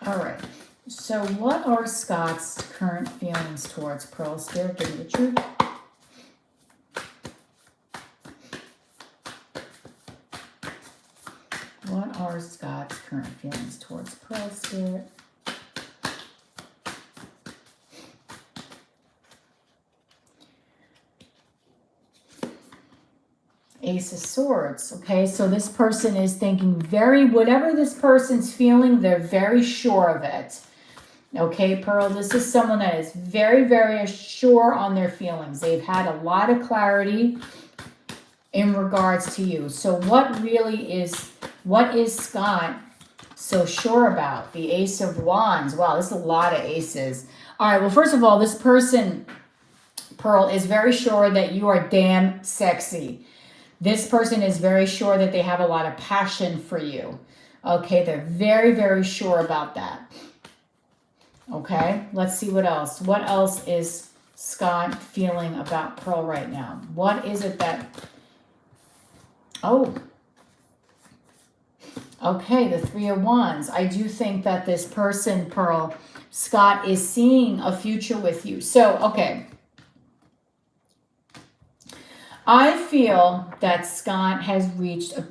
All right. So what are Scott's current feelings towards Pearl? Spirit, give me the truth. What are Scott's current feelings towards Pearl, Spirit? Ace of Swords. Okay, so this person is thinking whatever this person's feeling, they're very sure of it. Okay, Pearl, this is someone that is very, very sure on their feelings. They've had a lot of clarity in regards to you. So what is Scott so sure about? The Ace of Wands. Wow, this is a lot of aces. All right, well, first of all, this person, Pearl, is very sure that you are damn sexy. This person is very sure that they have a lot of passion for you. Okay, they're very, very sure about that. Okay, let's see what else. What else is Scott feeling about Pearl right now? What is it that... Oh, okay, the Three of Wands. I do think that this person, Pearl, Scott, is seeing a future with you. So, okay. I feel that Scott has reached an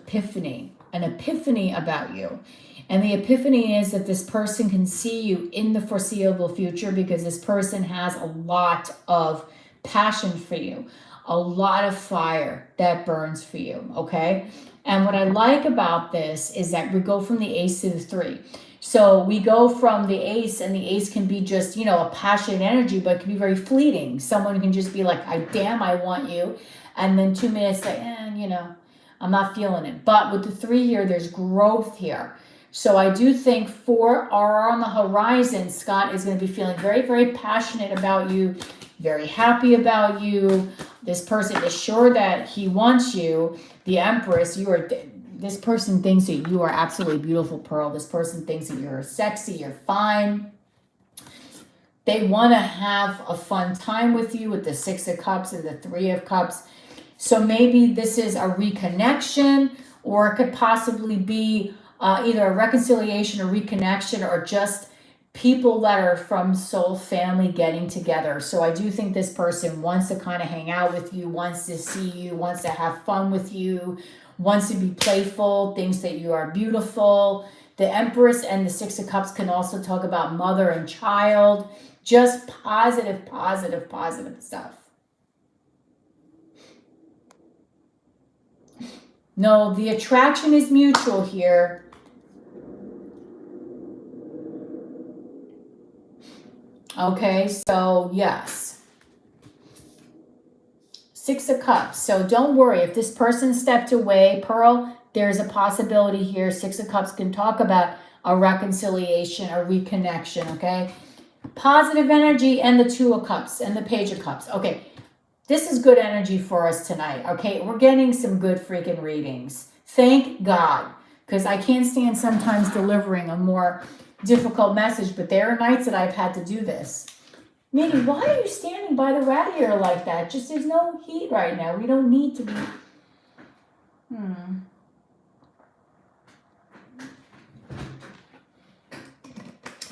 epiphany about you. And the epiphany is that this person can see you in the foreseeable future because this person has a lot of passion for you, a lot of fire that burns for you, okay? And what I like about this is that we go from the Ace to the Three. So we go from the Ace, and the Ace can be just, you know, a passionate energy, but it can be very fleeting. Someone can just be like, I want you. And then 2 minutes, like, you know, I'm not feeling it. But with the Three here, there's growth here. So I do think on the horizon, Scott is going to be feeling very, very passionate about you, very happy about you. This person is sure that he wants you. The Empress, this person thinks that you are absolutely beautiful, Pearl. This person thinks that you're sexy, you're fine. They want to have a fun time with you with the Six of Cups and the Three of Cups. So maybe this is a reconnection, or it could possibly be either a reconciliation or reconnection, or just people that are from soul family getting together. So I do think this person wants to kind of hang out with you, wants to see you, wants to have fun with you, wants to be playful, thinks that you are beautiful. The Empress and the Six of Cups can also talk about mother and child. Just positive, positive, positive stuff. No, the attraction is mutual here. Okay, so yes. Six of Cups. So don't worry. If this person stepped away, Pearl, there's a possibility here. Six of Cups can talk about a reconciliation, a reconnection, okay? Positive energy, and the Two of Cups and the Page of Cups. Okay, this is good energy for us tonight, okay? We're getting some good freaking readings. Thank God, because I can't stand sometimes delivering a more difficult message, but there are nights that I've had to do this. Minnie, why are you standing by the radiator like that? Just, there's no heat right now. We don't need to be...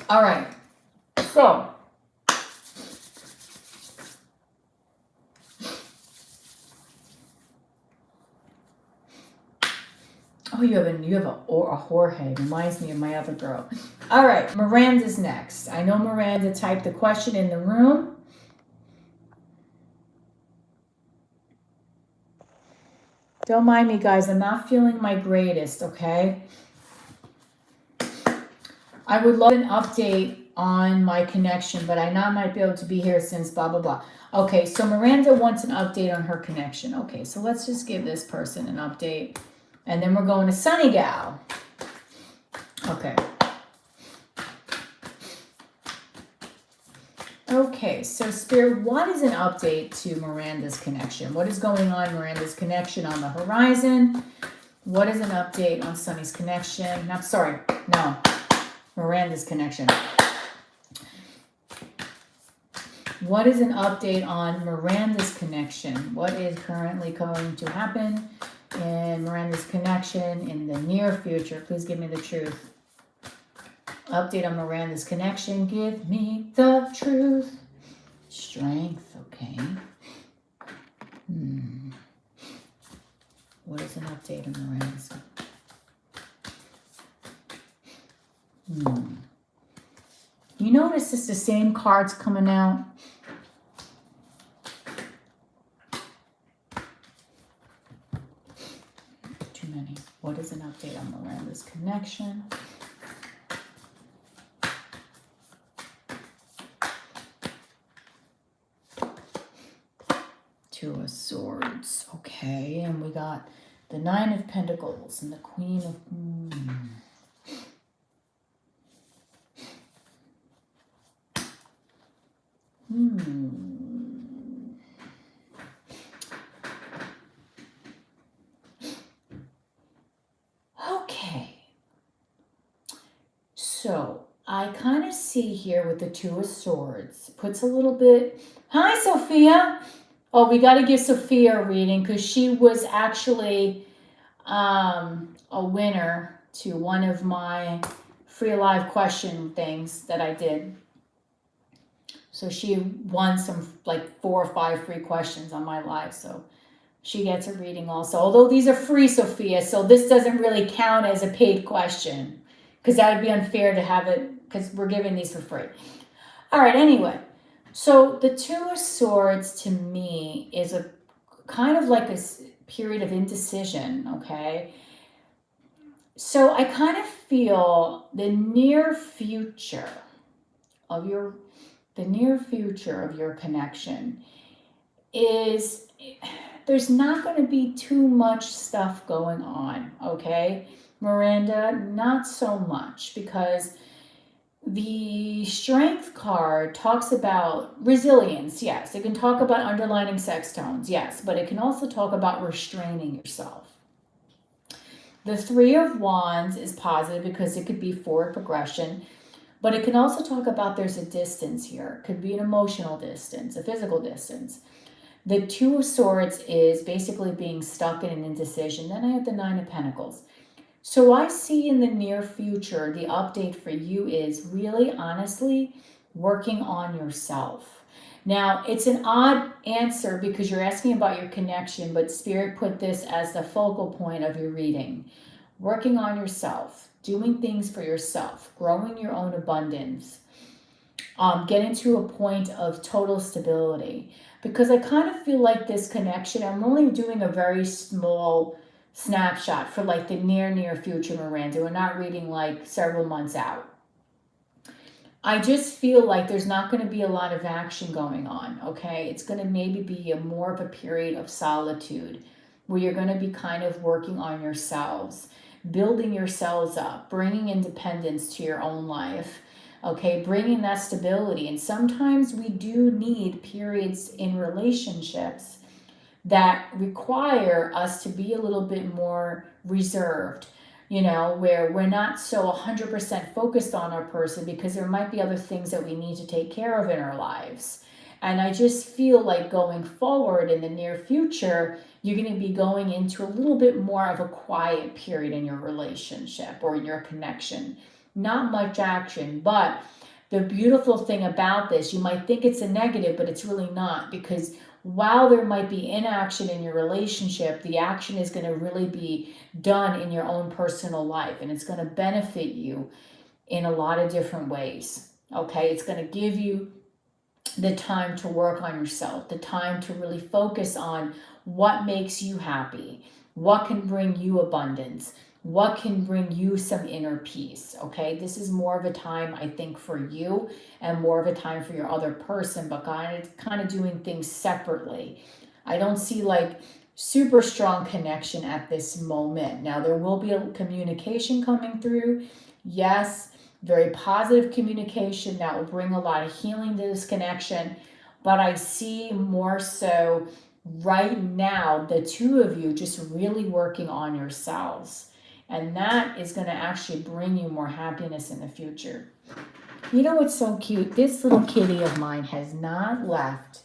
All right. So... Oh, you have a Jorge. Reminds me of my other girl. All right, Miranda's next. I know Miranda typed the question in the room. Don't mind me, guys. I'm not feeling my greatest, okay? I would love an update on my connection, but I know I might be able to be here since blah, blah, blah. Okay, so Miranda wants an update on her connection. Okay, so let's just give this person an update. And then we're going to Sunny Gal. Okay. Okay, so Spirit, what is an update to Miranda's connection? What is going on Miranda's connection on the horizon? What is an update on Sunny's connection? Miranda's connection. What is an update on Miranda's connection? What is currently going to happen in Miranda's connection in the near future? Please give me the truth. Update on Miranda's connection. Give me the truth. Strength, okay. What is an update on Miranda's? You notice it's the same cards coming out? is an update on Miranda's connection. Two of Swords. Okay, and we got the Nine of Pentacles and the Queen of... Okay. So, I kind of see here with the Two of Swords, puts a little bit... Hi, Sophia! Oh, we got to give Sophia a reading because she was actually a winner to one of my free live question things that I did. So she won some like 4 or 5 free questions on my live. So she gets a reading also. Although these are free, Sophia, so this doesn't really count as a paid question because that would be unfair to have it because we're giving these for free. All right, anyway. So the Two of Swords to me is a kind of like a period of indecision, okay? So I kind of feel the near future of your connection is, there's not going to be too much stuff going on, okay? Miranda, not so much, because the Strength card talks about resilience, yes. It can talk about underlining sex tones, yes, but it can also talk about restraining yourself. The Three of Wands is positive because it could be forward progression, but it can also talk about there's a distance here. It could be an emotional distance, a physical distance. The Two of Swords is basically being stuck in an indecision. Then I have the Nine of Pentacles. So I see in the near future, the update for you is really honestly working on yourself. Now, it's an odd answer because you're asking about your connection, but Spirit put this as the focal point of your reading. Working on yourself, doing things for yourself, growing your own abundance, getting to a point of total stability. Because I kind of feel like this connection, I'm only doing a very small snapshot for like the near future, Miranda. We're not reading like several months out. I just feel like there's not going to be a lot of action going on, okay? It's going to maybe be more of a period of solitude where you're going to be kind of working on yourselves, building yourselves up, bringing independence to your own life, okay? Bringing that stability. And sometimes we do need periods in relationships that require us to be a little bit more reserved, you know, where we're not so 100% focused on our person because there might be other things that we need to take care of in our lives. And I just feel like going forward in the near future, you're going to be going into a little bit more of a quiet period in your relationship or your connection. Not much action, but the beautiful thing about this, you might think it's a negative, but it's really not, because while there might be inaction in your relationship, the action is going to really be done in your own personal life, and it's going to benefit you in a lot of different ways. Okay, it's going to give you the time to work on yourself, the time to really focus on what makes you happy, what can bring you abundance, what can bring you some inner peace, okay? This is more of a time, I think, for you and more of a time for your other person, but kind of doing things separately. I don't see like super strong connection at this moment. Now, there will be a communication coming through. Yes, very positive communication that will bring a lot of healing to this connection, but I see more so right now the two of you just really working on yourselves. And that is going to actually bring you more happiness in the future. You know what's so cute? This little kitty of mine has not left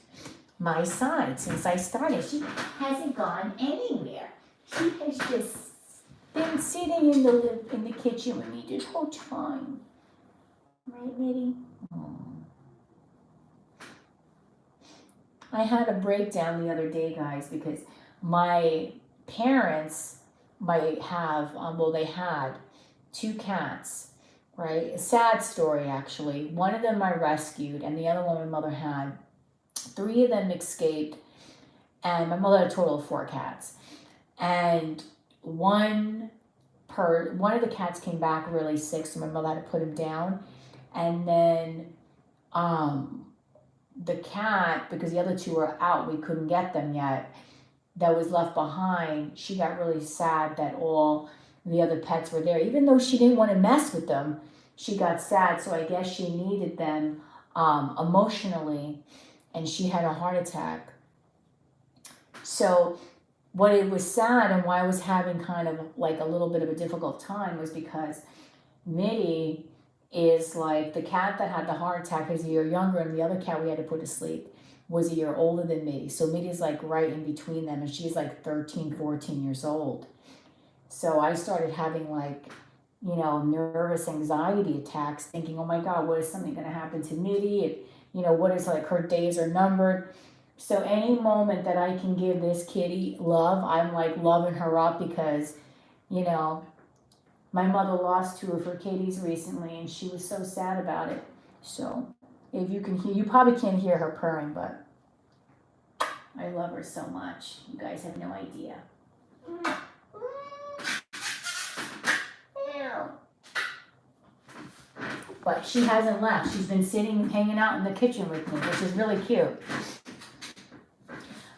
my side since I started. She hasn't gone anywhere. She has just been sitting in the kitchen with me this whole time. Right, Mitty? Oh. I had a breakdown the other day, guys, because my parents might have, they had 2 cats, right? A sad story, actually. One of them I rescued, and the other one my mother had. 3 of them escaped, and my mother had a total of 4 cats. And one one of the cats came back really sick, so my mother had to put him down. And then the cat, because the other two were out, we couldn't get them yet, that was left behind, she got really sad that all the other pets were there. Even though she didn't want to mess with them, she got sad, so I guess she needed them emotionally, and she had a heart attack. So what it was sad and why I was having kind of like a little bit of a difficult time was because Mitty is like, the cat that had the heart attack is a year younger, and the other cat we had to put to sleep was a year older than Mitty. So Mitty's like right in between them, and she's like 13, 14 years old. So I started having like, you know, nervous anxiety attacks, thinking, oh my God, what is something going to happen to Mitty? And, you know, what is like her days are numbered. So any moment that I can give this kitty love, I'm like loving her up, because, you know, my mother lost 2 of her kitties recently, and she was so sad about it. So if you can hear, you probably can't hear her purring, but I love her so much. You guys have no idea. But she hasn't left. She's been sitting, hanging out in the kitchen with me, which is really cute.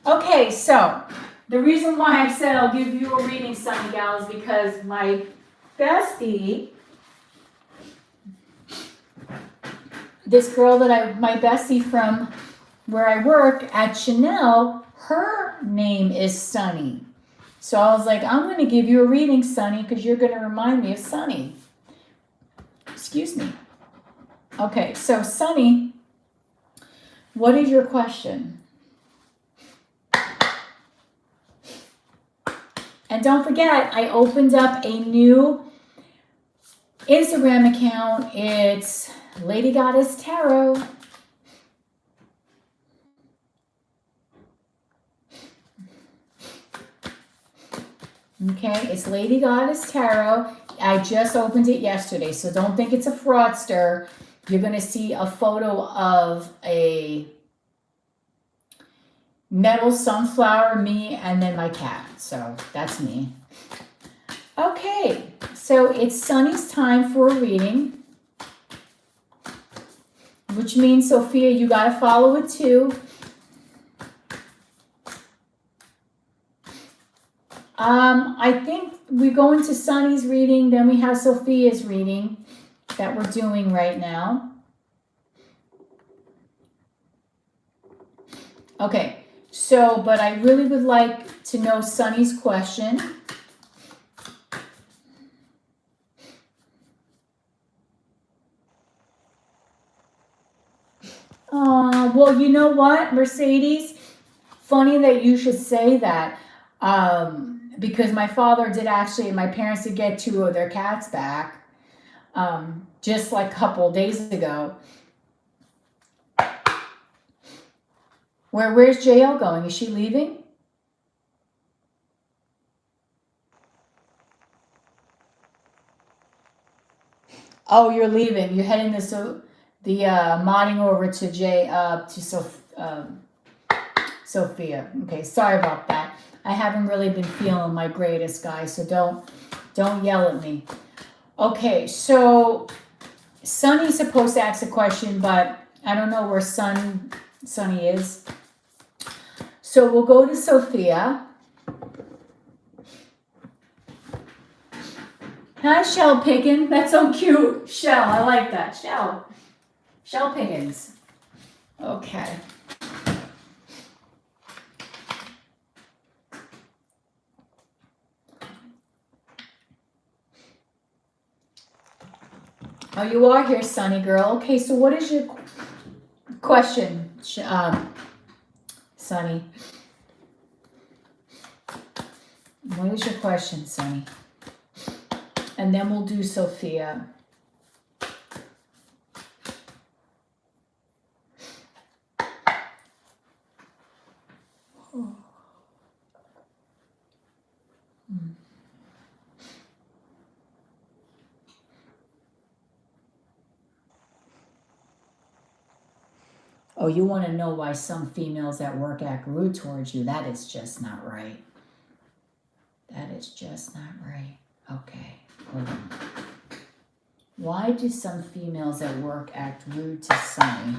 Okay, so the reason why I said I'll give you a reading, Sunny Gal, is because my bestie, this girl that my bestie from where I work at Chanel, her name is Sunny. So I was like, I'm going to give you a reading, Sunny, because you're going to remind me of Sunny. Excuse me. Okay, so Sunny, what is your question? And don't forget, I opened up a new Instagram account. It's Lady Goddess Tarot. Okay, it's Lady Goddess Tarot. I just opened it yesterday, so don't think it's a fraudster. You're going to see a photo of a metal sunflower, me, and then my cat. So that's me. Okay, so it's Sunny's time for a reading, which means, Sophia, you got to follow it too. I think we go into Sunny's reading, then we have Sophia's reading that we're doing right now. Okay, so, but I really would like to know Sunny's question. Well, you know what, Mercedes? Funny that you should say that. Because my father did actually, and my parents did get 2 of their cats back, just like a couple of days ago. Where's JL going? Is she leaving? Oh, you're leaving. You're heading to modding over to Sophia. Okay, sorry about that. I haven't really been feeling my greatest, guys, so don't yell at me. Okay, so Sunny's supposed to ask a question, but I don't know where Sunny is. So we'll go to Sophia. Hi, Shell Pickin'. That's so cute. Shell, I like that. Shell Pickens. Okay. Oh, you are here, Sunny girl. Okay, so what is your question, Sunny? What is your question, Sunny? And then we'll do Sophia. Oh, you want to know why some females at work act rude towards you? That is just not right. That is just not right. Okay. Hold on. Why do some females at work act rude to Sunny?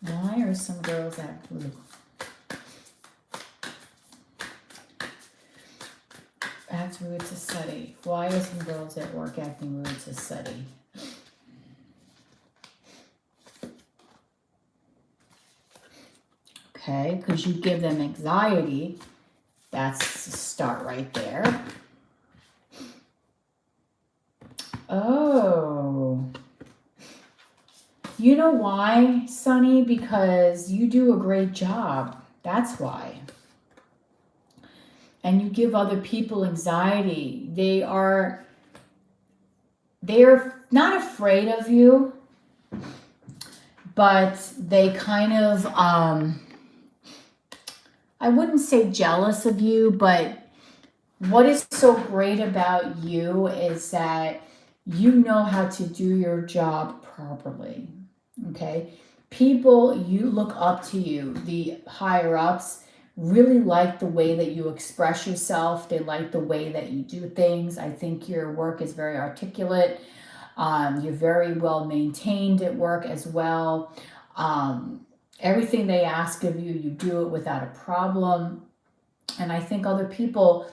Why are some girls act rude? Act rude to Sunny. Why are some girls at work acting rude to Sunny? Okay, because you give them anxiety. That's the start right there. Oh. You know why, Sunny? Because you do a great job. That's why. And you give other people anxiety. They're not afraid of you, but they kind of, I wouldn't say jealous of you, but what is so great about you is that you know how to do your job properly, okay? People, you look up to you, the higher ups, really like the way that you express yourself. They like the way that you do things. I think your work is very articulate. You're very well maintained at work as well. Everything they ask of you, you do it without a problem. And I think other people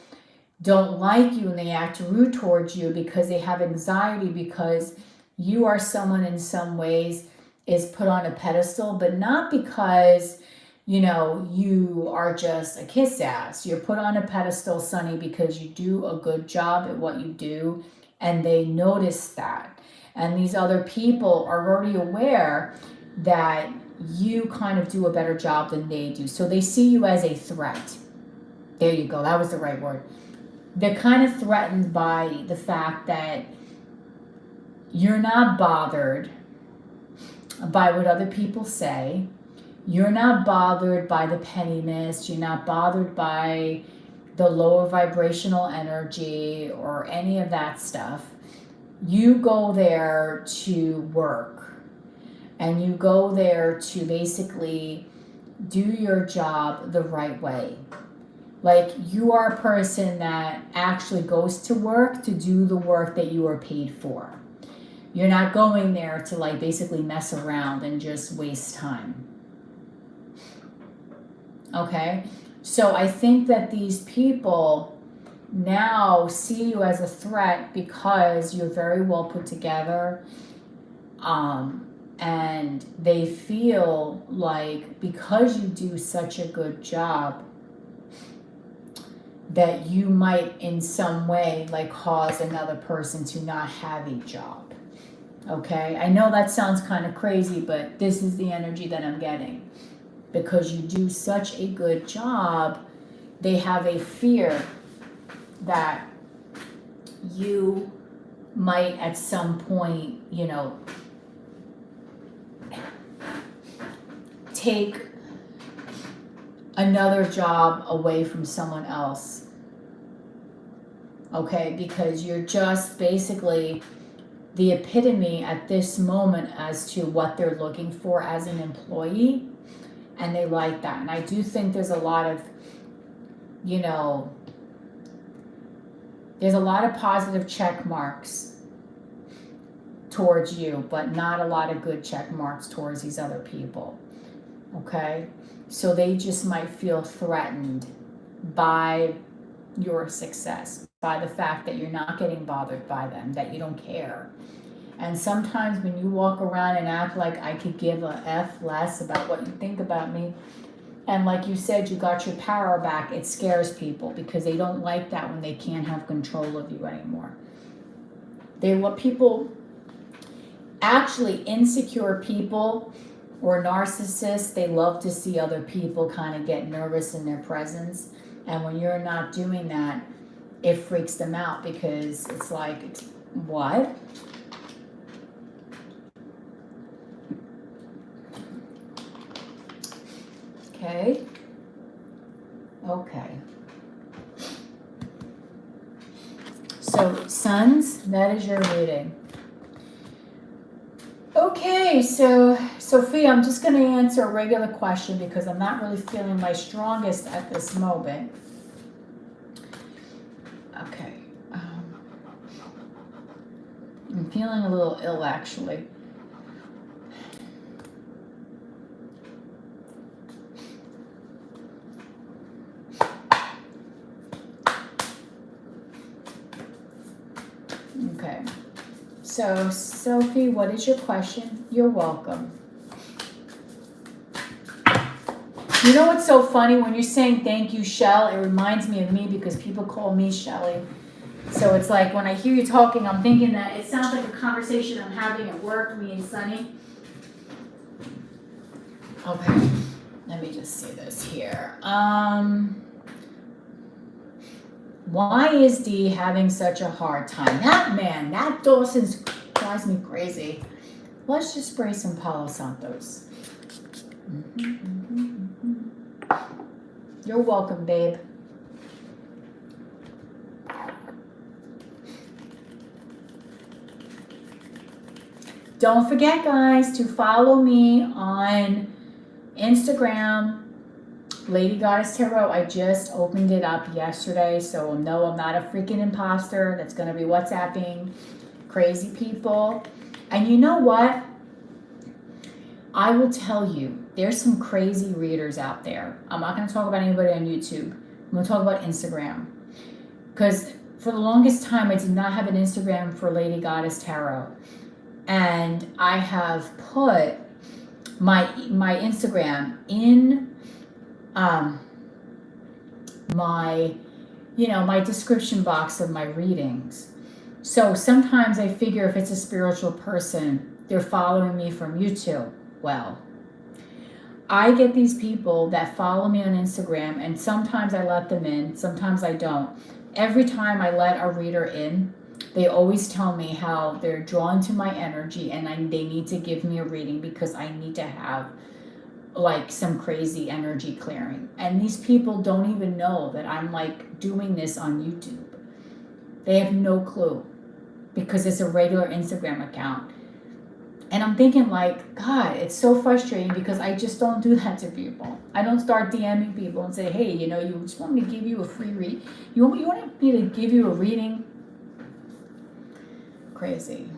don't like you and they act rude towards you because they have anxiety, because you are someone in some ways is put on a pedestal, but not because, you know, you are just a kiss ass. You're put on a pedestal, Sunny, because you do a good job at what you do, and they notice that. And these other people are already aware that you kind of do a better job than they do. So they see you as a threat. There you go. That was the right word. They're kind of threatened by the fact that you're not bothered by what other people say. You're not bothered by the pettiness. You're not bothered by the lower vibrational energy or any of that stuff. You go there to work. And you go there to basically do your job the right way. Like, you are a person that actually goes to work to do the work that you are paid for. You're not going there to, like, basically mess around and just waste time. Okay? So I think that these people now see you as a threat because you're very well put together. And they feel like because you do such a good job that you might in some way like cause another person to not have a job. Okay? I know that sounds kind of crazy, but this is the energy that I'm getting. Because you do such a good job, they have a fear that you might at some point, you know, take another job away from someone else. Okay, because you're just basically the epitome at this moment as to what they're looking for as an employee, and they like that. And I do think there's a lot of, you know, there's a lot of positive check marks towards you, but not a lot of good check marks towards these other people. Okay? So they just might feel threatened by your success, by the fact that you're not getting bothered by them, that you don't care. And sometimes when you walk around and act like I could give a F less about what you think about me, and like you said, you got your power back, it scares people because they don't like that when they can't have control of you anymore. They want people, actually insecure people or narcissists, they love to see other people kind of get nervous in their presence. And when you're not doing that, it freaks them out because it's like, what? Okay. Okay. So, sons, that is your reading. Okay, so Sophia, I'm just going to answer a regular question because I'm not really feeling my strongest at this moment. Okay. I'm feeling a little ill, actually. Okay. So, Sophie, what is your question? You're welcome. You know what's so funny? When you're saying thank you, Shell, it reminds me of me because people call me Shelly. So it's like when I hear you talking, I'm thinking that it sounds like a conversation I'm having at work, me and Sunny. Okay, let me just see this here. Why is Dee having such a hard time? That Dawson's drives me crazy. Let's just spray some Palo Santos. You're welcome, babe. Don't forget, guys, to follow me on Instagram, Lady Goddess Tarot. I just opened it up yesterday, so no, I'm not a freaking imposter that's going to be WhatsApping crazy people. And you know what? I will tell you, there's some crazy readers out there. I'm not going to talk about anybody on YouTube. I'm going to talk about Instagram. Because for the longest time, I did not have an Instagram for Lady Goddess Tarot. And I have put my Instagram in my description box of my readings. So sometimes I figure if it's a spiritual person, they're following me from YouTube. Well, I get these people that follow me on Instagram, and sometimes I let them in, sometimes I don't. Every time I let a reader in, they always tell me how they're drawn to my energy and they need to give me a reading because I need to have like some crazy energy clearing. And these people don't even know that I'm like doing this on YouTube. They have no clue because it's a regular Instagram account. And I'm thinking like, God, it's so frustrating because I just don't do that to people. I don't start DMing people and say, hey, you just want me to give you a free read. You want me to give you a reading? Crazy.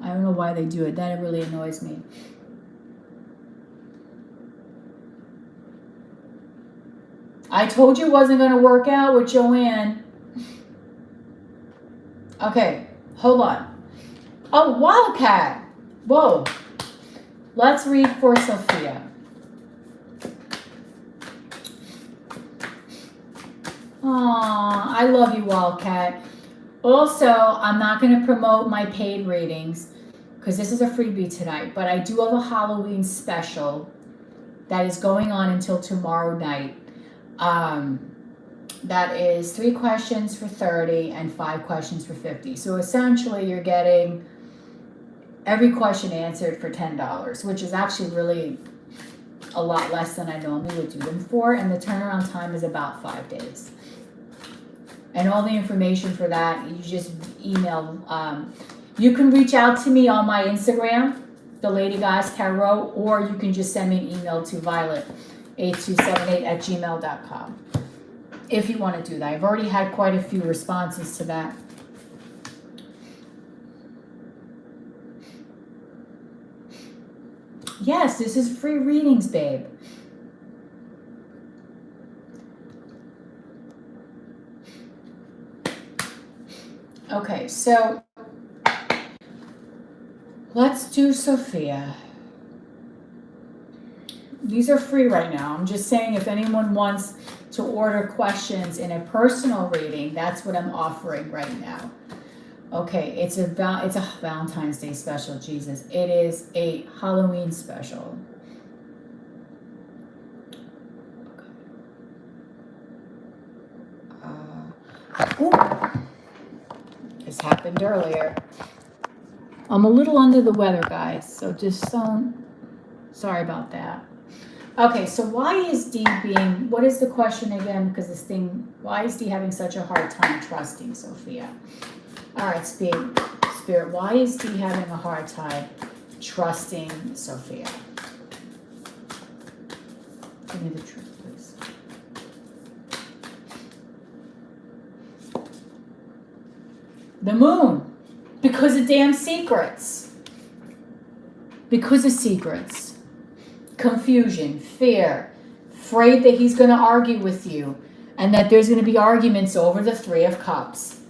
I don't know why they do it. That really annoys me. I told you it wasn't going to work out with Joanne. Okay, hold on. Oh, Wildcat. Whoa. Let's read for Sophia. Aw, I love you, Wildcat. Also, I'm not going to promote my paid readings because this is a freebie tonight, but I do have a Halloween special that is going on until tomorrow night. That is 3 questions for $30 and 5 questions for $50. So essentially you're getting every question answered for $10, which is actually really a lot less than I normally would do them for. And the turnaround time is about 5 days. And all the information for that, you just email. You can reach out to me on my Instagram, the Lady Goddess Tarot, or you can just send me an email to violet8278@gmail.com if you want to do that. I've already had quite a few responses to that. Yes, this is free readings, babe. Okay, so let's do Sophia. These are free right now. I'm just saying if anyone wants to order questions in a personal reading, that's what I'm offering right now. Okay, it's a Valentine's Day special, Jesus. It is a Halloween special. This happened earlier. I'm a little under the weather, guys, so just sorry about that. Okay, so why is Dee what is the question again? Because why is Dee having such a hard time trusting Sophia? All right, Spirit, why is Dee having a hard time trusting Sophia. Give me the truth, please. The moon. Because of damn secrets. Because of secrets. Confusion, fear, afraid that he's going to argue with you and that there's going to be arguments over the Three of Cups.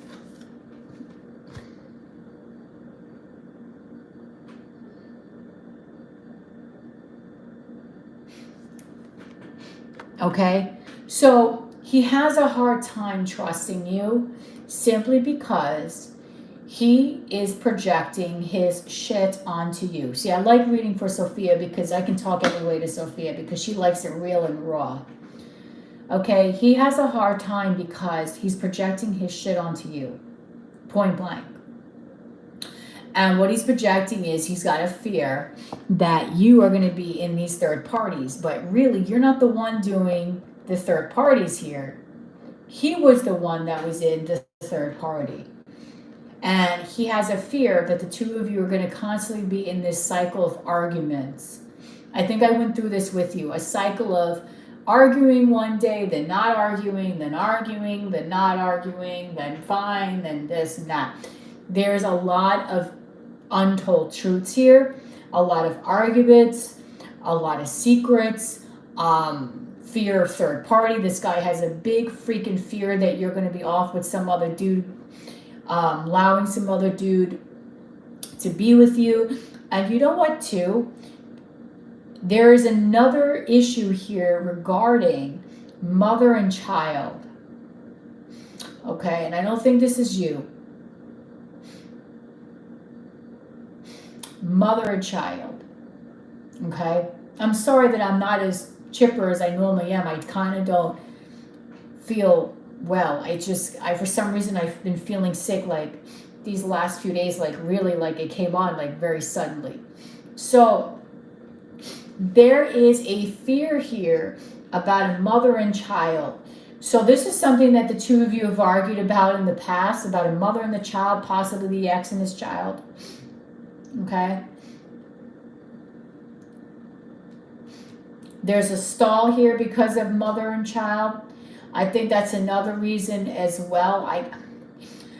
Okay, so he has a hard time trusting you simply because he is projecting his shit onto you. See, I like reading for Sophia because I can talk every way to Sophia because she likes it real and raw. Okay, he has a hard time because he's projecting his shit onto you, point blank. And what he's projecting is he's got a fear that you are going to be in these third parties. But really, you're not the one doing the third parties here. He was the one that was in the third party. And he has a fear that the two of you are going to constantly be in this cycle of arguments. I think I went through this with you. A cycle of arguing one day, then not arguing, then arguing, then not arguing, then fine, then this and that. There's a lot of untold truths here, a lot of arguments, a lot of secrets, fear of third party. This guy has a big freaking fear that you're going to be off with some other dude, allowing some other dude to be with you. And you know what too? There is another issue here regarding mother and child. Okay, and I don't think this is you. Mother and child. Okay? I'm sorry that I'm not as chipper as I normally am. I kind of don't feel well. I for some reason, I've been feeling sick like these last few days, like really like it came on like very suddenly. So there is a fear here about a mother and child. So this is something that the two of you have argued about in the past, about a mother and the child, possibly the ex and his child. Okay. There's a stall here because of mother and child. I think that's another reason as well.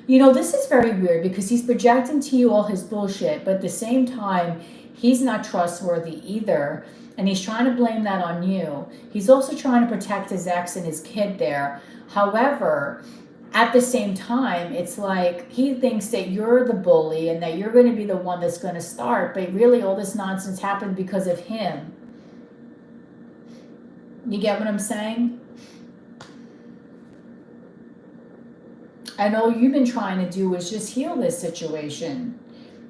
This is very weird because he's projecting to you all his bullshit, but at the same time, he's not trustworthy either. And he's trying to blame that on you. He's also trying to protect his ex and his kid there. However, at the same time, it's like he thinks that you're the bully and that you're going to be the one that's going to start. But really, all this nonsense happened because of him. You get what I'm saying? And all you've been trying to do is just heal this situation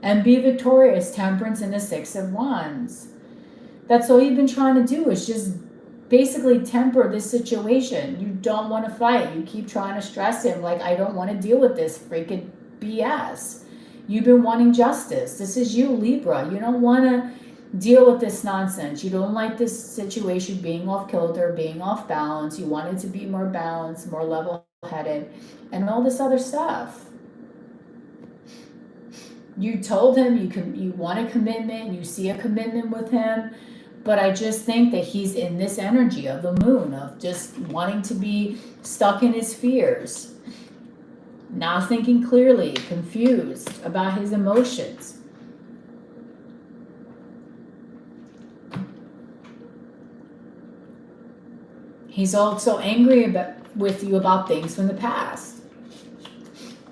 and be victorious. Temperance and the Six of Wands. That's all you've been trying to do is just basically temper this situation. You don't want to fight. You keep trying to stress him like, I don't want to deal with this freaking BS. You've been wanting justice. This is you, Libra. You don't want to deal with this nonsense. You don't like this situation being off kilter, being off balance. You want it to be more balanced, more level-headed, and all this other stuff. You told him you want a commitment. You see a commitment with him. But I just think that he's in this energy of the moon, of just wanting to be stuck in his fears, not thinking clearly, confused about his emotions. He's also angry with you about things from the past.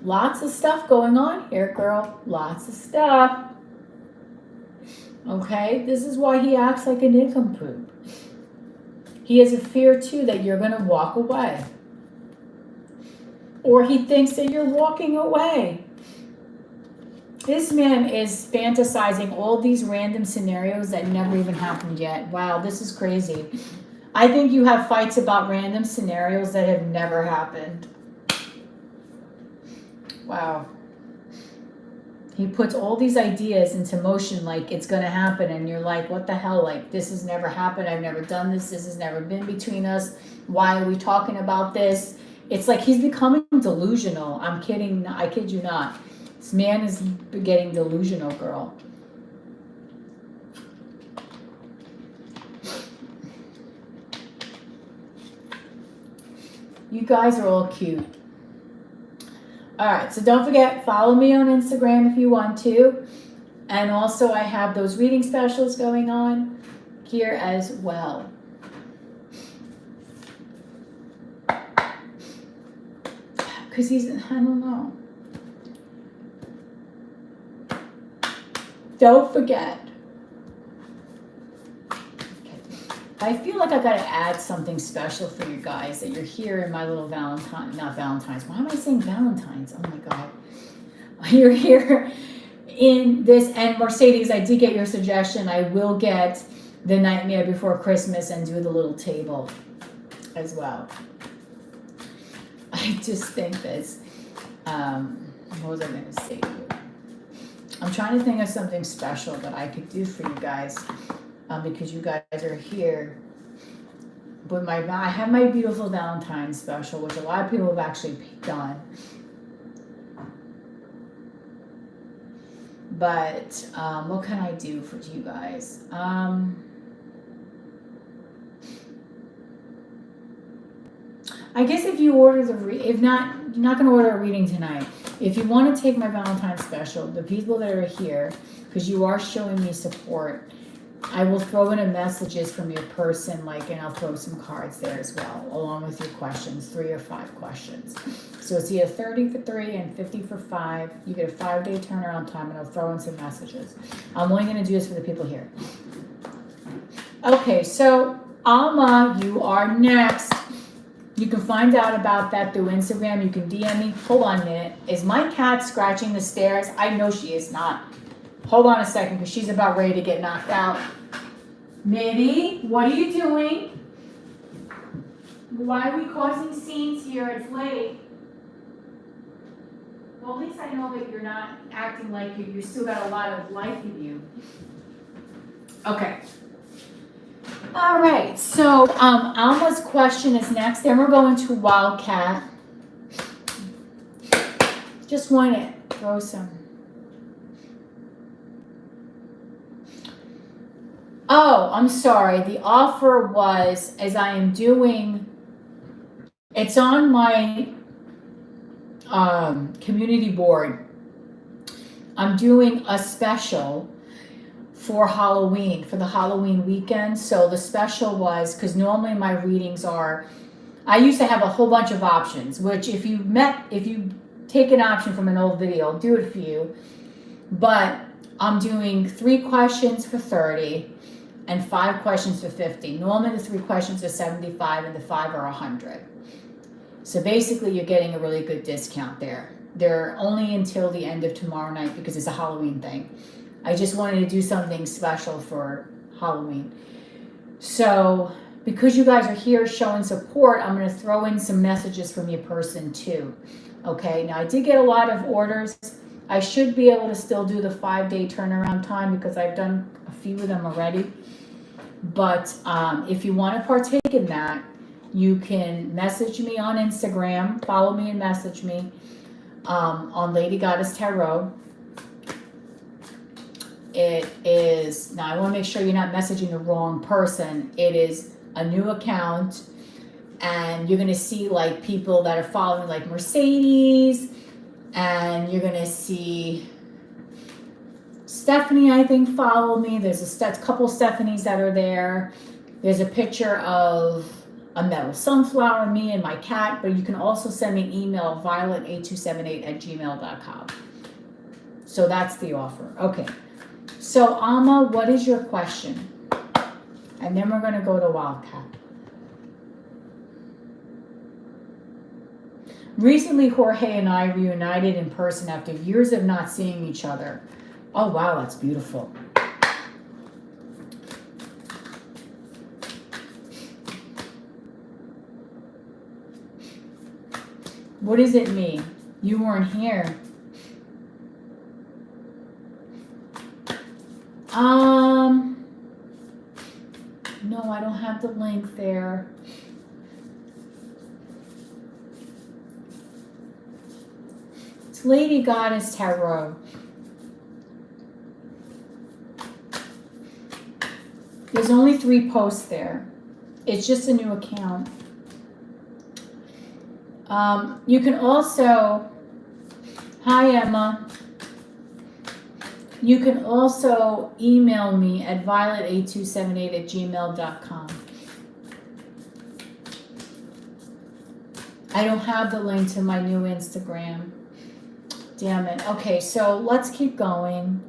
Lots of stuff going on here, girl. Lots of stuff. Okay, this is why he acts like a nincompoop. He has a fear too that you're going to walk away. Or he thinks that you're walking away. This man is fantasizing all these random scenarios that never even happened yet. Wow, this is crazy. I think you have fights about random scenarios that have never happened. Wow. He puts all these ideas into motion like it's going to happen. And you're like, what the hell? Like, this has never happened. I've never done this. This has never been between us. Why are we talking about this? It's like he's becoming delusional. I'm kidding. I kid you not. This man is getting delusional, girl. You guys are all cute. All right, so don't forget, follow me on Instagram if you want to. And also I have those reading specials going on here as well. Because I don't know. Don't forget. I feel like I gotta add something special for you guys, that you're here in my little not Valentine's. Why am I saying Valentine's? Oh my God. You're here in this, and Mercedes, I did get your suggestion. I will get the Nightmare Before Christmas and do the little table as well. I just think this, what was I gonna say to you? I'm trying to think of something special that I could do for you guys. Because you guys are here. But I have my beautiful Valentine's special, which a lot of people have actually done. But what can I do for you guys? I guess if you order if not, you're not going to order a reading tonight. If you want to take my Valentine's special, the people that are here, because you are showing me support, I will throw in a messages from your person, and I'll throw some cards there as well, along with your questions, 3 or 5 questions. So it's either 30 for 3 and 50 for 5. You get a 5-day turnaround time, and I'll throw in some messages. I'm only going to do this for the people here. Okay, so Alma, you are next. You can find out about that through Instagram. You can DM me. Hold on a minute. Is my cat scratching the stairs? I know she is not. Hold on a second, because she's about ready to get knocked out. Minnie, what are you doing? Why are we causing scenes here? It's late. Well, at least I know that you're not acting like you still got a lot of life in you. Okay. All right, so Alma's question is next. Then we're going to Wildcat. Just want to throw some. Oh, I'm sorry. The offer was, as I am doing, it's on my community board. I'm doing a special for Halloween, for the Halloween weekend. So the special was, because normally my readings are, I used to have a whole bunch of options, which if you take an option from an old video, I'll do it for you. But I'm doing 3 questions for 30 and 5 questions for 50. Normally the 3 questions are 75 and the 5 are 100. So basically you're getting a really good discount there. They're only until the end of tomorrow night because it's a Halloween thing. I just wanted to do something special for Halloween. So because you guys are here showing support, I'm going to throw in some messages from your person too. Okay, now I did get a lot of orders. I should be able to still do the 5-day turnaround time because I've done a few of them already. But if you want to partake in that, you can message me on Instagram, follow me and message me on Lady Goddess Tarot. It is, now I want to make sure you're not messaging the wrong person. It is a new account, and you're going to see like people that are following, like Mercedes, and you're going to see Stephanie, I think, follow me. There's a couple Stephanies that are there. There's a picture of a metal sunflower, me and my cat, but you can also send me an email, violet8278@gmail.com. So that's the offer. Okay. So Alma, what is your question? And then we're going to go to Wildcat. Recently, Jorge and I reunited in person after years of not seeing each other. Oh, wow, that's beautiful. What does it mean? You weren't here. No, I don't have the link there. It's Lady Goddess Tarot. There's only 3 posts there. It's just a new account. You can also, hi Emma, you can also email me at violet8278@gmail.com. I don't have the link to my new Instagram. Damn it. Okay, so let's keep going.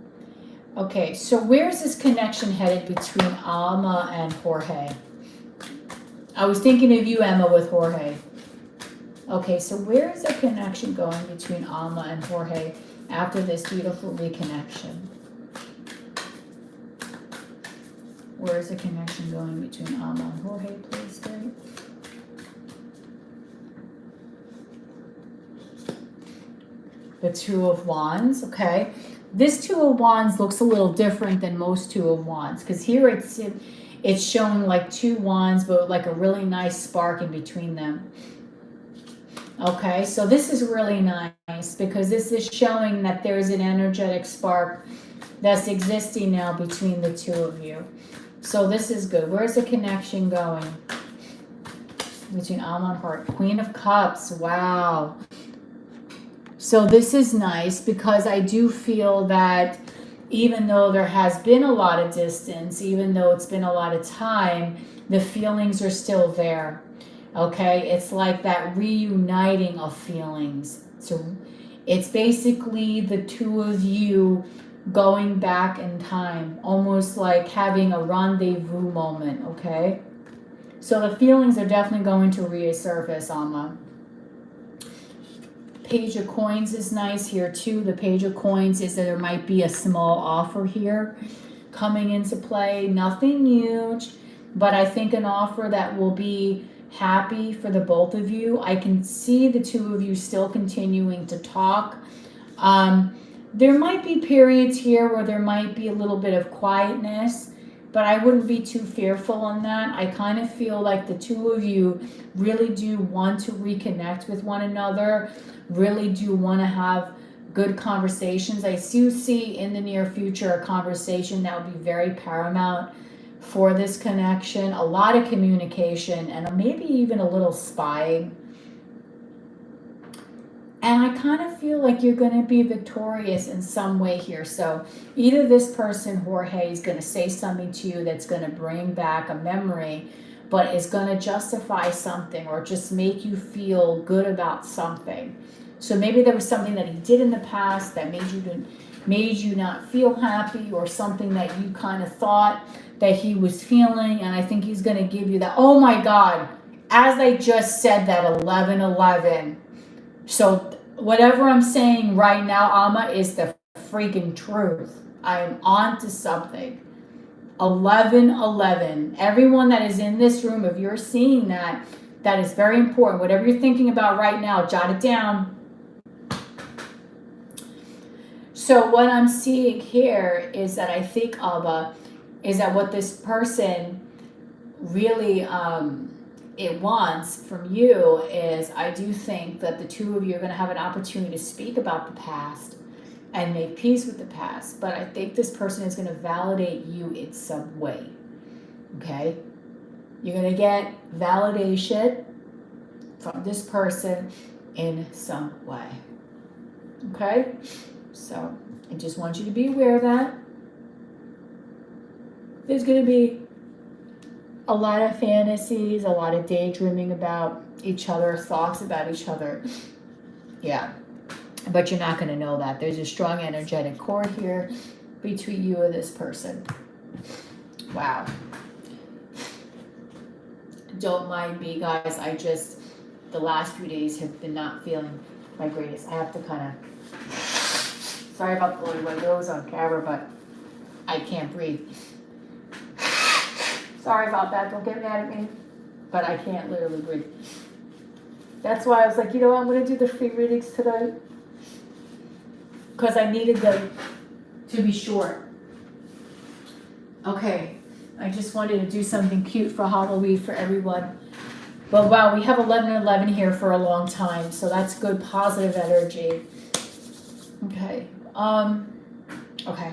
Okay, so where's this connection headed between Alma and Jorge? I was thinking of you, Emma, with Jorge. Okay, so where is the connection going between Alma and Jorge after this beautiful reconnection? Where is the connection going between Alma and Jorge, please, Spirit? The Two of Wands, okay. This Two of Wands looks a little different than most Two of Wands, because here it's showing like two wands, but like a really nice spark in between them. Okay, so this is really nice because this is showing that there's an energetic spark that's existing now between the two of you. So this is good. Where's the connection going between Alma and Heart? Queen of Cups, wow. So this is nice because I do feel that even though there has been a lot of distance, even though it's been a lot of time, the feelings are still there. Okay, it's like that reuniting of feelings. So it's basically the two of you going back in time, almost like having a rendezvous moment, okay? So the feelings are definitely going to resurface, Alma. Page of Coins is nice here too. The Page of Coins is that there might be a small offer here coming into play. Nothing huge, but I think an offer that will be happy for the both of you. I can see the two of you still continuing to talk. There might be periods here where there might be a little bit of quietness, but I wouldn't be too fearful on that. I kind of feel like the two of you really do want to reconnect with one another, really do want to have good conversations. I do see in the near future a conversation that will be very paramount for this connection, a lot of communication, and maybe even a little spying. And I kind of feel like you're going to be victorious in some way here. So either this person, Jorge, is going to say something to you that's going to bring back a memory, but is going to justify something or just make you feel good about something. So maybe there was something that he did in the past that made you not feel happy, or something that you kind of thought that he was feeling. And I think he's going to give you that. Oh my God, as I just said that, 1111. So whatever I'm saying right now, Alma, is the freaking truth. I am on to something. 1111. Everyone that is in this room, if you're seeing that, that is very important. Whatever you're thinking about right now, jot it down. So what I'm seeing here is that I think, Alba, is that what this person really it wants from you is, I do think that the two of you are going to have an opportunity to speak about the past and make peace with the past. But I think this person is going to validate you in some way. Okay? You're going to get validation from this person in some way. Okay? So I just want you to be aware of that. There's going to be a lot of fantasies, a lot of daydreaming about each other, thoughts about each other. Yeah. But you're not going to know that. There's a strong energetic cord here between you and this person. Wow. Don't mind me, guys. The last few days have been not feeling my greatest. I have to kind of, sorry about blowing my nose on camera, but I can't breathe. Sorry about that, don't get mad at me, but I can't literally breathe. That's why I was like, you know what, I'm going to do the free readings tonight, because I needed them to be short. Okay, I just wanted to do something cute for Halloween for everyone. But wow, we have 1111 here for a long time, so that's good positive energy. Okay, okay.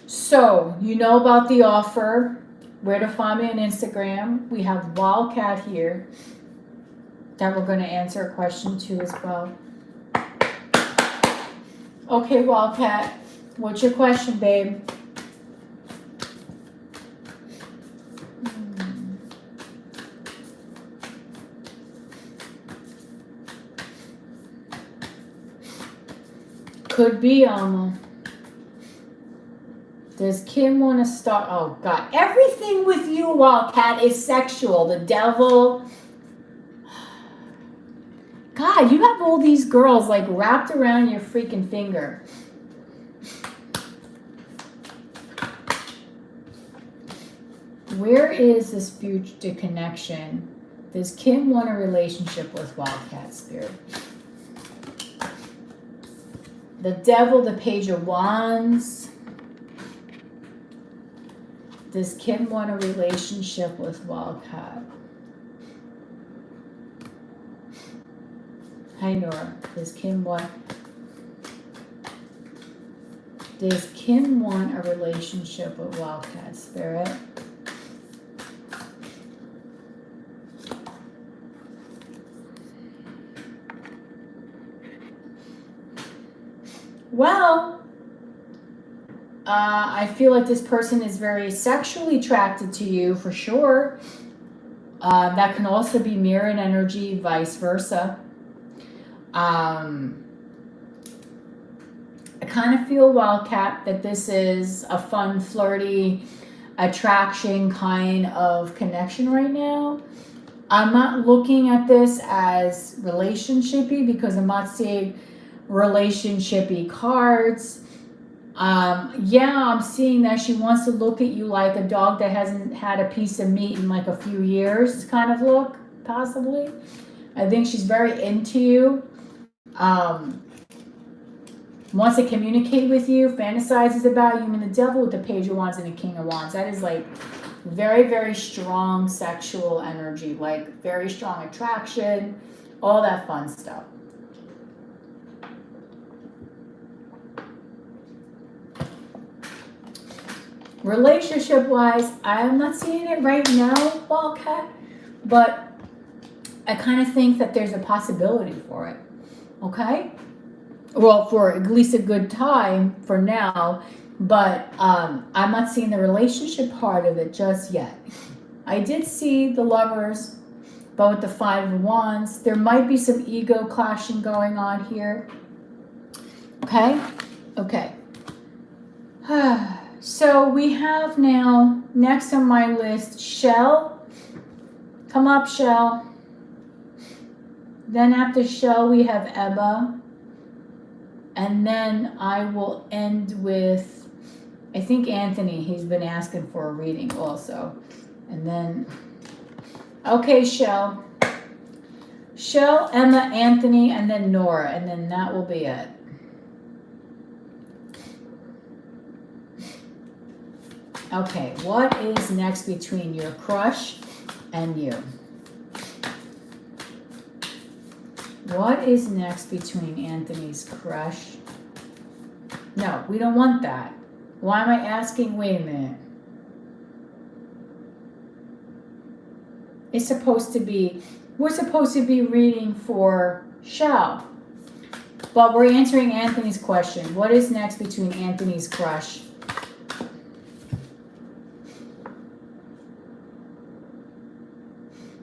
So, you know about the offer. where to find me on Instagram. We have Wildcat here that we're going to answer a question to as well. Okay, Wildcat, what's your question, babe? Could be, does Kim want to start? Oh, God. Everything with you, Wildcat, is sexual. The devil. God, you have all these girls like wrapped around your freaking finger. Where is this future connection? Does Kim want a relationship with Wildcat Spirit? The devil, the Page of Wands. Does Kim want a relationship with Wildcat? Hi, Nora. Does Kim want a relationship with Wildcat Spirit? Well, I feel like this person is very sexually attracted to you for sure. That can also be mirrored energy, vice versa. I kind of feel, Wildcat, that this is a fun, flirty, attraction kind of connection right now. I'm not looking at this as relationshipy because I'm not seeing relationshipy cards. Yeah, I'm seeing that she wants to look at you like a dog that hasn't had a piece of meat in like a few years kind of look, possibly. I think she's very into you. Wants to communicate with you, fantasizes about you. I mean, the devil with the Page of Wands and the King of Wands. That is like very, very strong sexual energy, like very strong attraction, all that fun stuff. Relationship wise, I'm not seeing it right now, Wildcat, but I kind of think that there's a possibility for it. Okay? Well, for at least a good time for now, but I'm not seeing the relationship part of it just yet. I did see the Lovers, but with the Five of Wands, there might be some ego clashing going on here. Okay? Okay. So we have now, next on my list, Shell. Come up, Shell. Then after Shell, we have Ebba. And then I will end with, I think, Anthony. He's been asking for a reading also. And then, okay, Shell. Shell, Emma, Anthony, and then Nora. And then that will be it. Okay, what is next between your crush and you? What is next between Anthony's crush? No, we don't want that. Why am I asking? Wait a minute. It's supposed to be, we're supposed to be reading for Shell. But we're answering Anthony's question. What is next between Anthony's crush?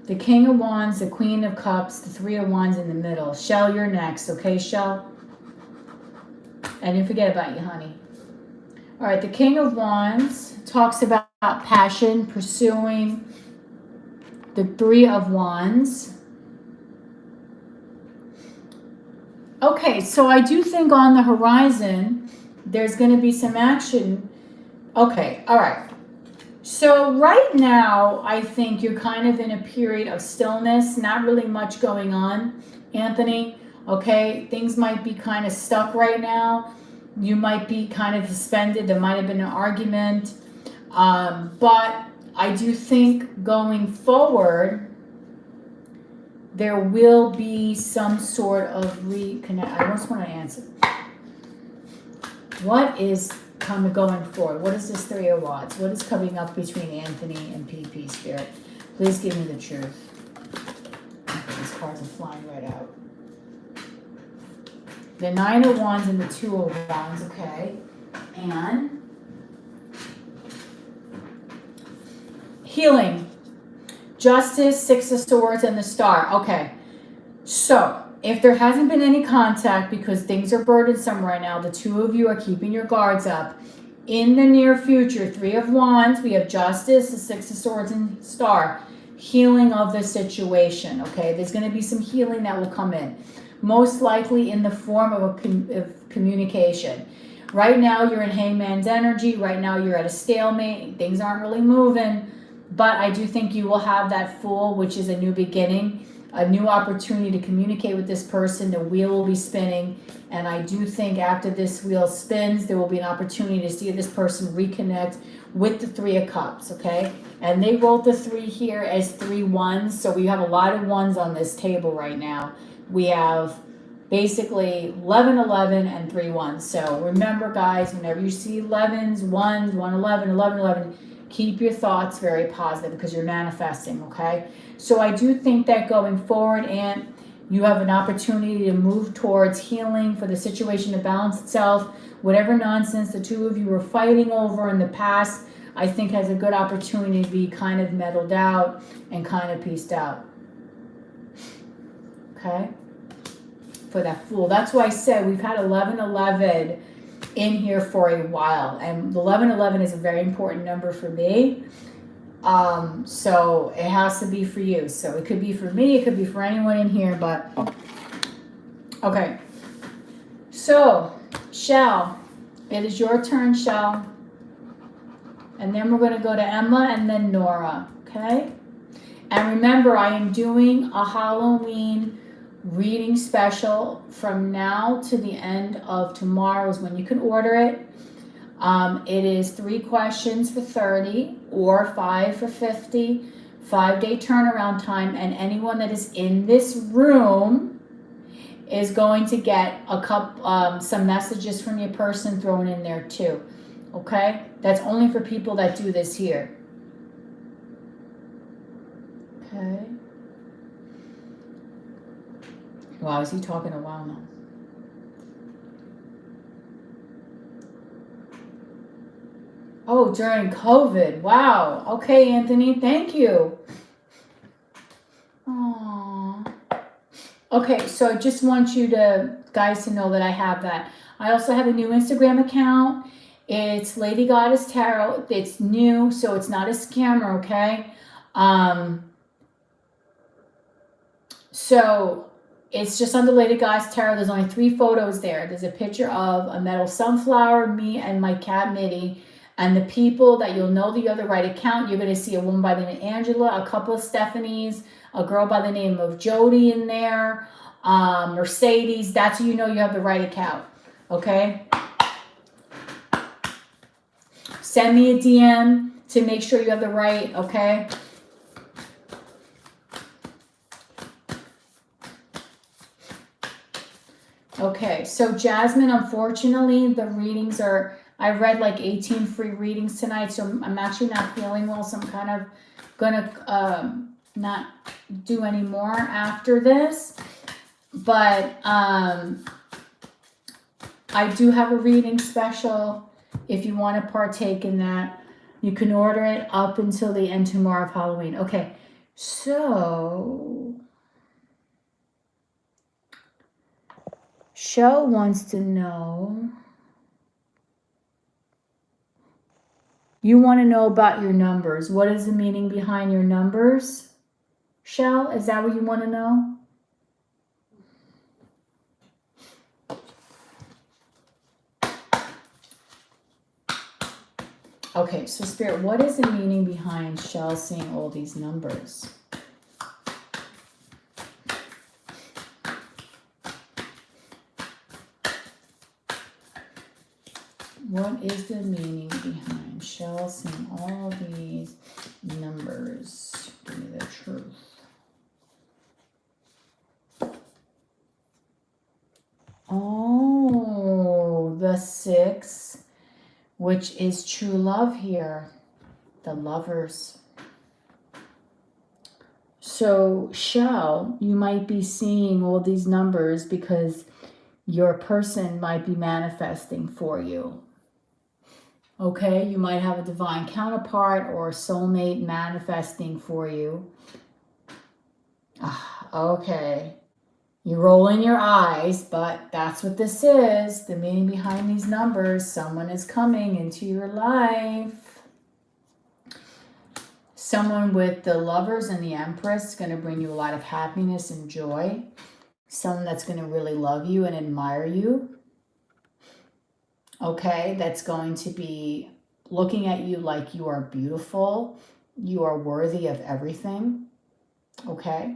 The King of Wands, the Queen of Cups, the Three of Wands in the middle. Shell, you're next. Okay, Shell? I didn't forget about you, honey. All right, the King of Wands talks about passion, pursuing. The Three of Wands. Okay, so I do think on the horizon, there's going to be some action. Okay, all right. So right now, I think you're kind of in a period of stillness, not really much going on, Anthony. Okay, things might be kind of stuck right now. You might be kind of suspended. There might have been an argument. But I do think going forward, there will be some sort of reconnect. I just want to answer. What is going forward? What is this Three of Wands? What is coming up between Anthony and PP, Spirit? Please give me the truth. Okay, these cards are flying right out. The Nine of Wands and the Two of Wands, okay. And healing. Justice, Six of Swords, and the Star. Okay. So, if there hasn't been any contact because things are burdensome right now, the two of you are keeping your guards up. In the near future, Three of Wands, we have Justice, the Six of Swords, and Star. Healing of the situation, okay? There's going to be some healing that will come in. Most likely in the form of communication. Right now, you're in Hangman's energy. Right now, you're at a stalemate. Things aren't really moving. But I do think you will have that Fool, which is a new beginning, a new opportunity to communicate with this person. The wheel will be spinning. And I do think after this wheel spins, there will be an opportunity to see this person reconnect with the Three of Cups, okay? And they wrote the 3 here as 3 ones. So we have a lot of ones on this table right now. We have basically 11, 11, and 3 ones. So remember, guys, whenever you see 11s, 1s, 1, 11, 11, 11, keep your thoughts very positive because you're manifesting, okay? So I do think that going forward, and you have an opportunity to move towards healing for the situation to balance itself. Whatever nonsense the two of you were fighting over in the past, I think has a good opportunity to be kind of mellowed out and kind of pieced out. Okay? For that Fool. That's why I said we've had 1111 in here for a while. And 1111 is a very important number for me. So it has to be for you. So it could be for me, it could be for anyone in here, but okay. So, Shell, it is your turn, Shell. And then we're going to go to Emma and then Nora, okay? And remember, I am doing a Halloween reading special from now to the end of tomorrow is when you can order it. It is 3 questions for $30 or 5 for $50, 5-day turnaround time, and anyone that is in this room is going to get some messages from your person thrown in there too. Okay? That's only for people that do this here. Okay. Wow, is he talking a while now? Oh, during COVID. Wow. Okay, Anthony. Thank you. Aww. Okay, so I just want you guys to know that I have that. I also have a new Instagram account. It's Lady Goddess Tarot. It's new, so it's not a scammer, okay? So it's just under Lady Goddess Tarot. There's only 3 photos there. There's a picture of a metal sunflower, me, and my cat Mitty. And the people that you'll know that you have the right account, you're going to see a woman by the name of Angela, a couple of Stephanies, a girl by the name of Jody in there, Mercedes. That's how you know you have the right account, okay? Send me a DM to make sure you have the right, okay? Okay, so Jasmine, unfortunately, the readings are... I read like 18 free readings tonight, so I'm actually not feeling well, so I'm kind of gonna not do any more after this. But I do have a reading special. If you want to partake in that, you can order it up until the end tomorrow of Halloween. Okay, so Shell wants to know... You want to know about your numbers. What is the meaning behind your numbers? Shell, is that what you want to know? Okay, so Spirit, what is the meaning behind Shell seeing all these numbers? What is the meaning behind Shell seeing all these numbers? Give me the truth. Oh, the 6 which is true love here, the Lovers. So, Shell, you might be seeing all these numbers because your person might be manifesting for you. Okay, you might have a divine counterpart or a soulmate manifesting for you. Okay, you're rolling your eyes, but that's what this is. The meaning behind these numbers. Someone is coming into your life. Someone with the Lovers and the Empress is going to bring you a lot of happiness and joy. Someone that's going to really love you and admire you. Okay, that's going to be looking at you like you are beautiful. You are worthy of everything. Okay.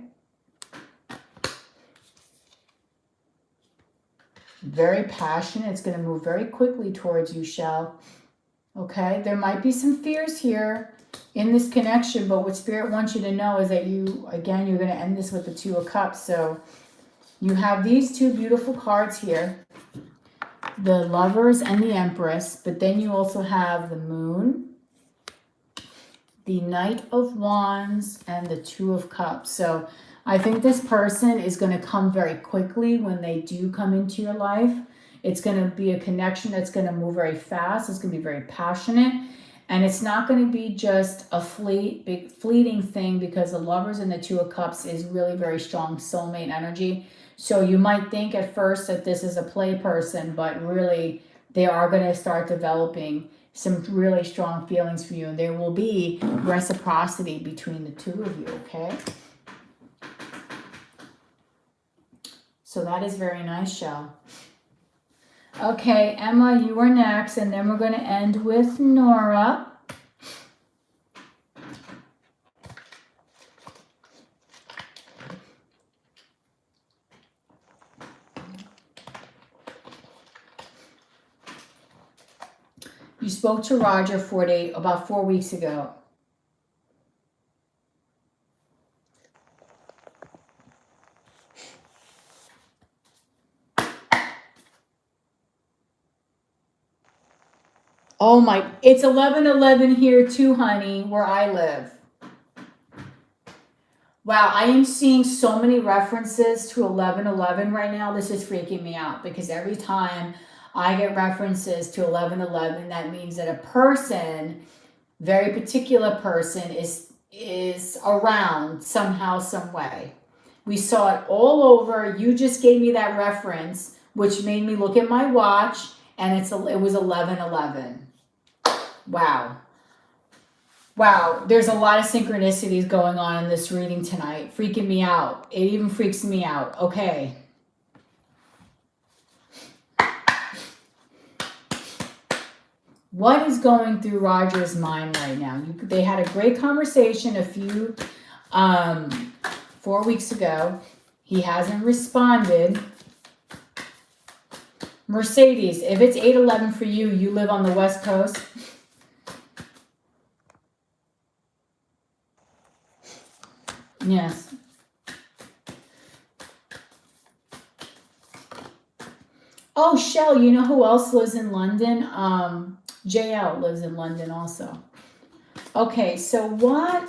Very passionate. It's going to move very quickly towards you, Shell. Okay, there might be some fears here in this connection, but what Spirit wants you to know is that you, again, you're going to end this with the Two of Cups. So you have these two beautiful cards here, the Lovers and the Empress, but then you also have the Moon, the Knight of Wands, and the Two of Cups. So I think this person is going to come very quickly when they do come into your life. It's going to be a connection that's going to move very fast. It's going to be very passionate. And it's not going to be just a fleeting thing, because the Lovers and the Two of Cups is really very strong soulmate energy. So you might think at first that this is a play person, but really they are going to start developing some really strong feelings for you. And there will be reciprocity between the two of you, okay? So that is very nice, Shell. Okay, Emma, you are next, and then we're going to end with Nora. You spoke to Roger about 4 weeks ago. Oh my, it's 11:11 here too, honey, where I live. Wow, I am seeing so many references to 11:11 right now. This is freaking me out, because every time I get references to 11:11, that means that a person, very particular person, is around somehow, some way. We saw it all over. You just gave me that reference, which made me look at my watch, and it was 11:11. Wow. Wow, there's a lot of synchronicities going on in this reading tonight. Freaking me out. It even freaks me out. Okay. What is going through Roger's mind right now? They had a great conversation 4 weeks ago. He hasn't responded. Mercedes, if it's 8:11 for you, you live on the West Coast. Yes. Oh, Shell, you know who else lives in London? JL lives in London also. Okay, so why?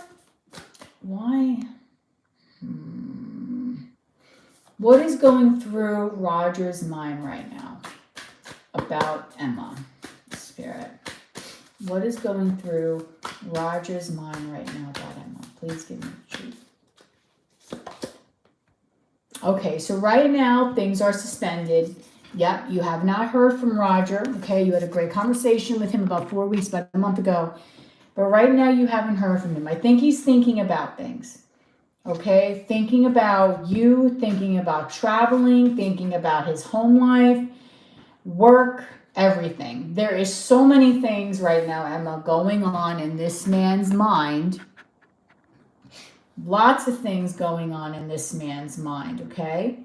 What is going through Roger's mind right now about Emma, Spirit? What is going through Roger's mind right now about Emma? Please give me the truth. Okay, so right now things are suspended. Yep, you have not heard from Roger. Okay, you had a great conversation with him about a month ago. But right now you haven't heard from him. I think he's thinking about things. Okay, thinking about you, thinking about traveling, thinking about his home life, work, everything. There is so many things right now, Emma, going on in this man's mind. Lots of things going on in this man's mind, okay?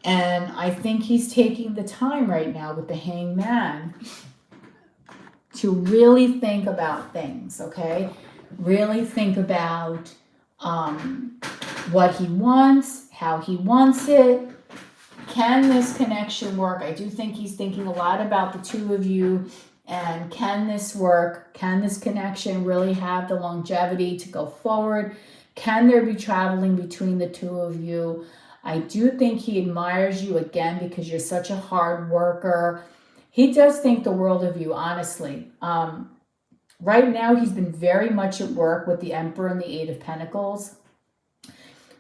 And I think he's taking the time right now with the Hanged Man to really think about things, okay? Really think about what he wants, how he wants it. Can this connection work? I do think he's thinking a lot about the two of you And can this work? Can this connection really have the longevity to go forward? Can there be traveling between the two of you? I do think he admires you again because you're such a hard worker. He does think the world of you, honestly. Right now, he's been very much at work with the Emperor and the Eight of Pentacles.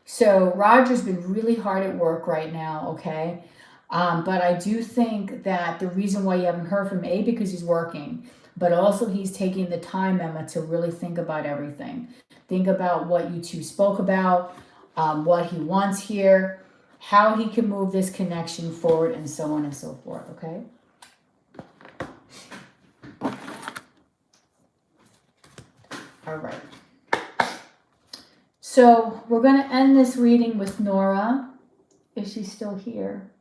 So Roger's been really hard at work right now, okay? But I do think that the reason why you haven't heard from him, because he's working, but also he's taking the time, Emma, to really think about everything. Think about what you two spoke about, what he wants here, how he can move this connection forward, and so on and so forth, okay? All right. So we're going to end this reading with Nora. Is she still here?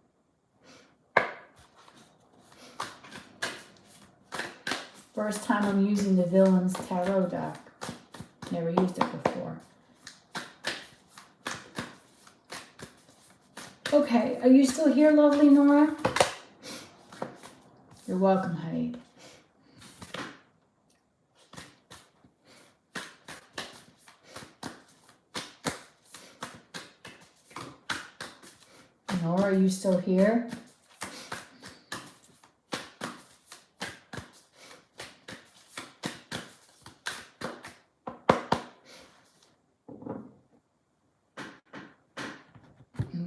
First time I'm using the Villains Tarot deck. Never used it before. Okay, are you still here, lovely Nora? You're welcome, honey. Nora, are you still here?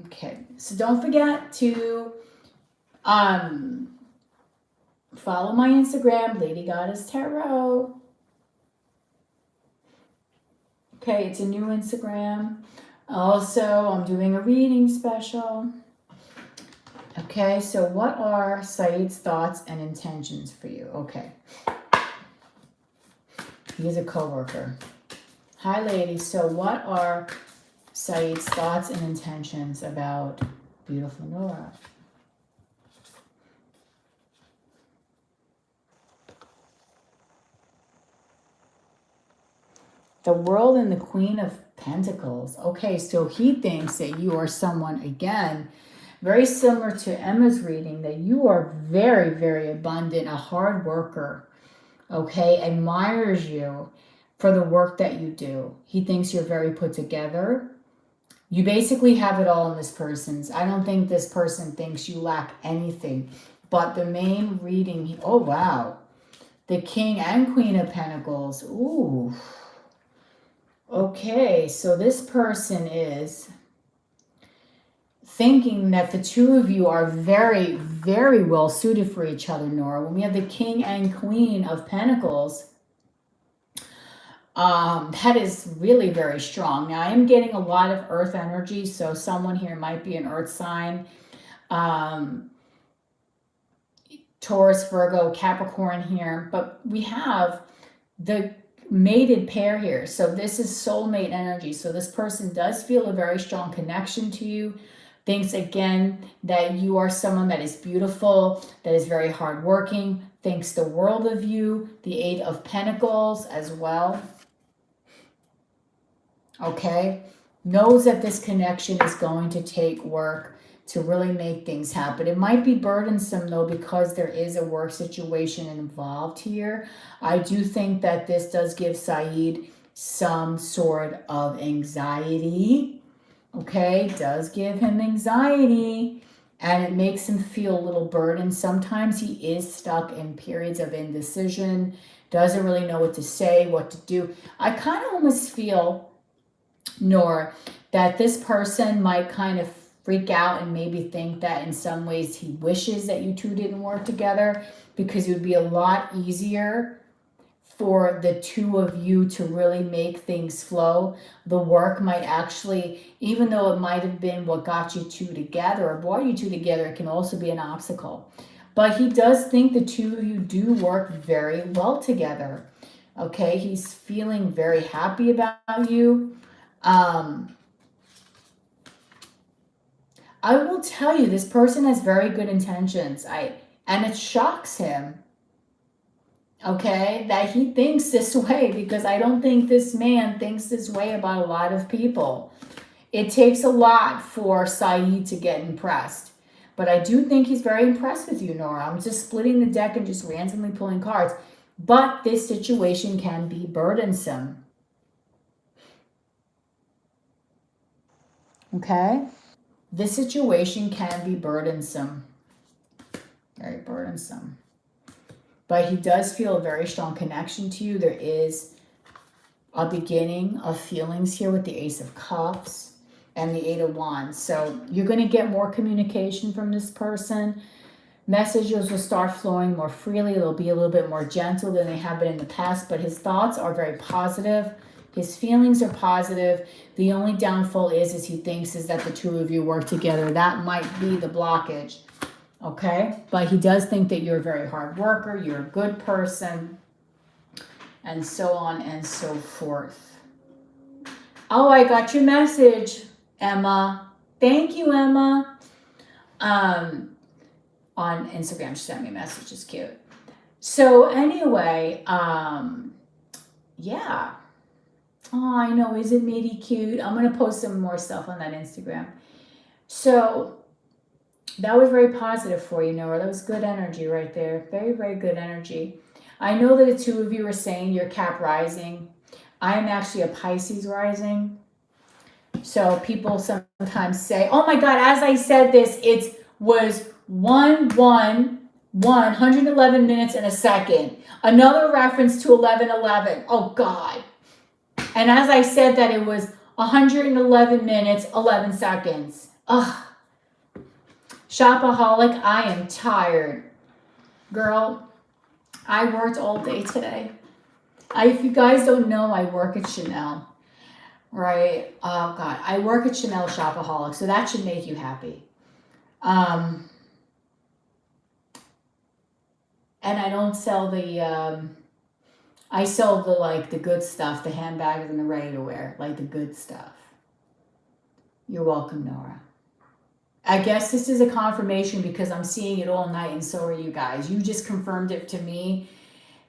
Okay, so don't forget to follow my Instagram, Lady Goddess Tarot. Okay, it's a new Instagram. Also, I'm doing a reading special. Okay, so what are Saeed's thoughts and intentions for you? Okay. He's a co-worker. Hi, ladies. So what are Saeed's thoughts and intentions about beautiful Nora? The World and the Queen of Pentacles. Okay, so he thinks that you are someone, again, very similar to Emma's reading, that you are very, very abundant, a hard worker, okay, admires you for the work that you do. He thinks you're very put together. You basically have it all in this person's. I don't think this person thinks you lack anything. But the main reading, oh, wow. The King and Queen of Pentacles. Ooh. Okay, so this person is thinking that the two of you are very, very well suited for each other, Nora. When we have the King and Queen of Pentacles, that is really very strong. Now, I am getting a lot of earth energy, so someone here might be an earth sign. Taurus, Virgo, Capricorn here. But we have the mated pair here. So this is soulmate energy. So this person does feel a very strong connection to you. Thinks, again, that you are someone that is beautiful, that is very hardworking. Thinks the world of you. The Eight of Pentacles as well. Okay, knows that this connection is going to take work to really make things happen. It might be burdensome, though, because there is a work situation involved here. I do think that this does give Saeed some sort of anxiety. Okay, does give him anxiety, and it makes him feel a little burdened. Sometimes he is stuck in periods of indecision, doesn't really know what to say, what to do. I kind of almost feel, Nor, that this person might kind of freak out and maybe think that in some ways he wishes that you two didn't work together, because it would be a lot easier for the two of you to really make things flow. The work might actually, even though it might have been what got you two together or brought you two together, it can also be an obstacle. But he does think the two of you do work very well together. Okay, he's feeling very happy about you. I will tell you, this person has very good intentions. And it shocks him, okay, that he thinks this way, because I don't think this man thinks this way about a lot of people. It takes a lot for Saeed to get impressed. But I do think he's very impressed with you, Nora. I'm just splitting the deck and just randomly pulling cards. But this situation can be burdensome. Okay? This situation can be burdensome. Very burdensome. But he does feel a very strong connection to you. There is a beginning of feelings here with the Ace of Cups and the Eight of Wands. So you're going to get more communication from this person. Messages will start flowing more freely. They'll be a little bit more gentle than they have been in the past, but his thoughts are very positive. His feelings are positive. The only downfall is he thinks is that the two of you work together. That might be the blockage, okay? But he does think that you're a very hard worker, you're a good person, and so on and so forth. Oh, I got your message, Emma. Thank you, Emma. On Instagram, she sent me a message. It's cute. So anyway, yeah. Oh, I know. Isn't Meaty cute? I'm going to post some more stuff on that Instagram. So that was very positive for you, Noah. That was good energy right there. Very, very good energy. I know that the two of you are saying you're Cap rising. I am actually a Pisces rising. So people sometimes say, oh my God, as I said this, it was 111 minutes and a second. Another reference to 11:11. Oh God. And as I said that, it was 111 minutes, 11 seconds. Ugh. Shopaholic, I am tired. Girl, I worked all day today. If you guys don't know, I work at Chanel. Right? Oh God. I work at Chanel Shopaholic, so that should make you happy. And I don't sell the, I sell the, like, the good stuff, the handbags and the ready-to-wear, like the good stuff. You're welcome, Nora. I guess this is a confirmation because I'm seeing it all night and so are you guys. You just confirmed it to me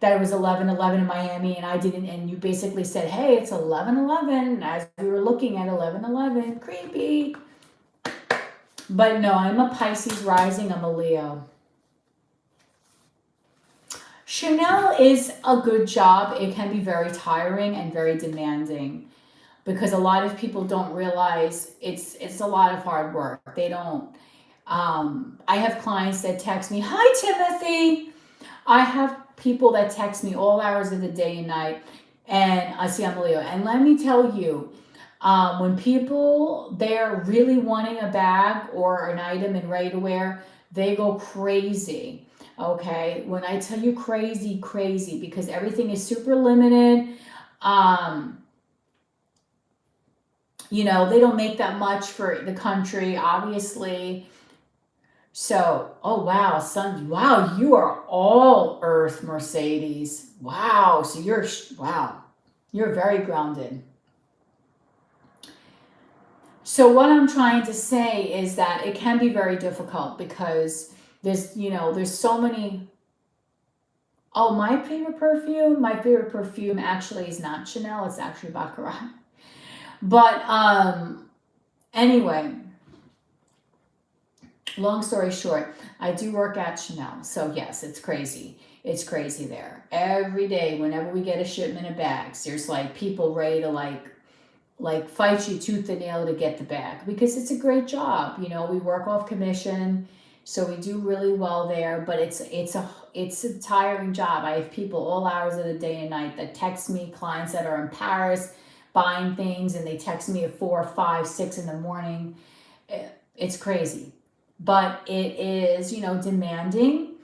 that it was 11:11 in Miami and I didn't, and you basically said, hey, it's 11:11 as we were looking at 11:11. Creepy. But no, I'm a Pisces rising, I'm a Leo. Chanel is a good job. It can be very tiring and very demanding because a lot of people don't realize it's a lot of hard work. They don't. I have clients that text me, hi, Timothy. I have people that text me all hours of the day and night, and I see I'm a Leo. And let me tell you, when people, they're really wanting a bag or an item and ready to wear, they go crazy. Okay, when I tell you crazy, crazy, because everything is super limited. You know, they don't make that much for the country, obviously. So, oh wow, son, wow, you are all earth, Mercedes. Wow, so you're very grounded. So what I'm trying to say is that it can be very difficult because there's so many. Oh, my favorite perfume actually is not Chanel, it's actually Baccarat. But anyway, long story short, I do work at Chanel. So yes, it's crazy. It's crazy there. Every day, whenever we get a shipment of bags, there's like people ready to like fight you tooth and nail to get the bag because it's a great job. You know, we work off commission. So we do really well there, but it's a tiring job. I have people all hours of the day and night that text me, clients that are in Paris buying things, and they text me at 4, 5, 6 in the morning. It's crazy, but it is, demanding.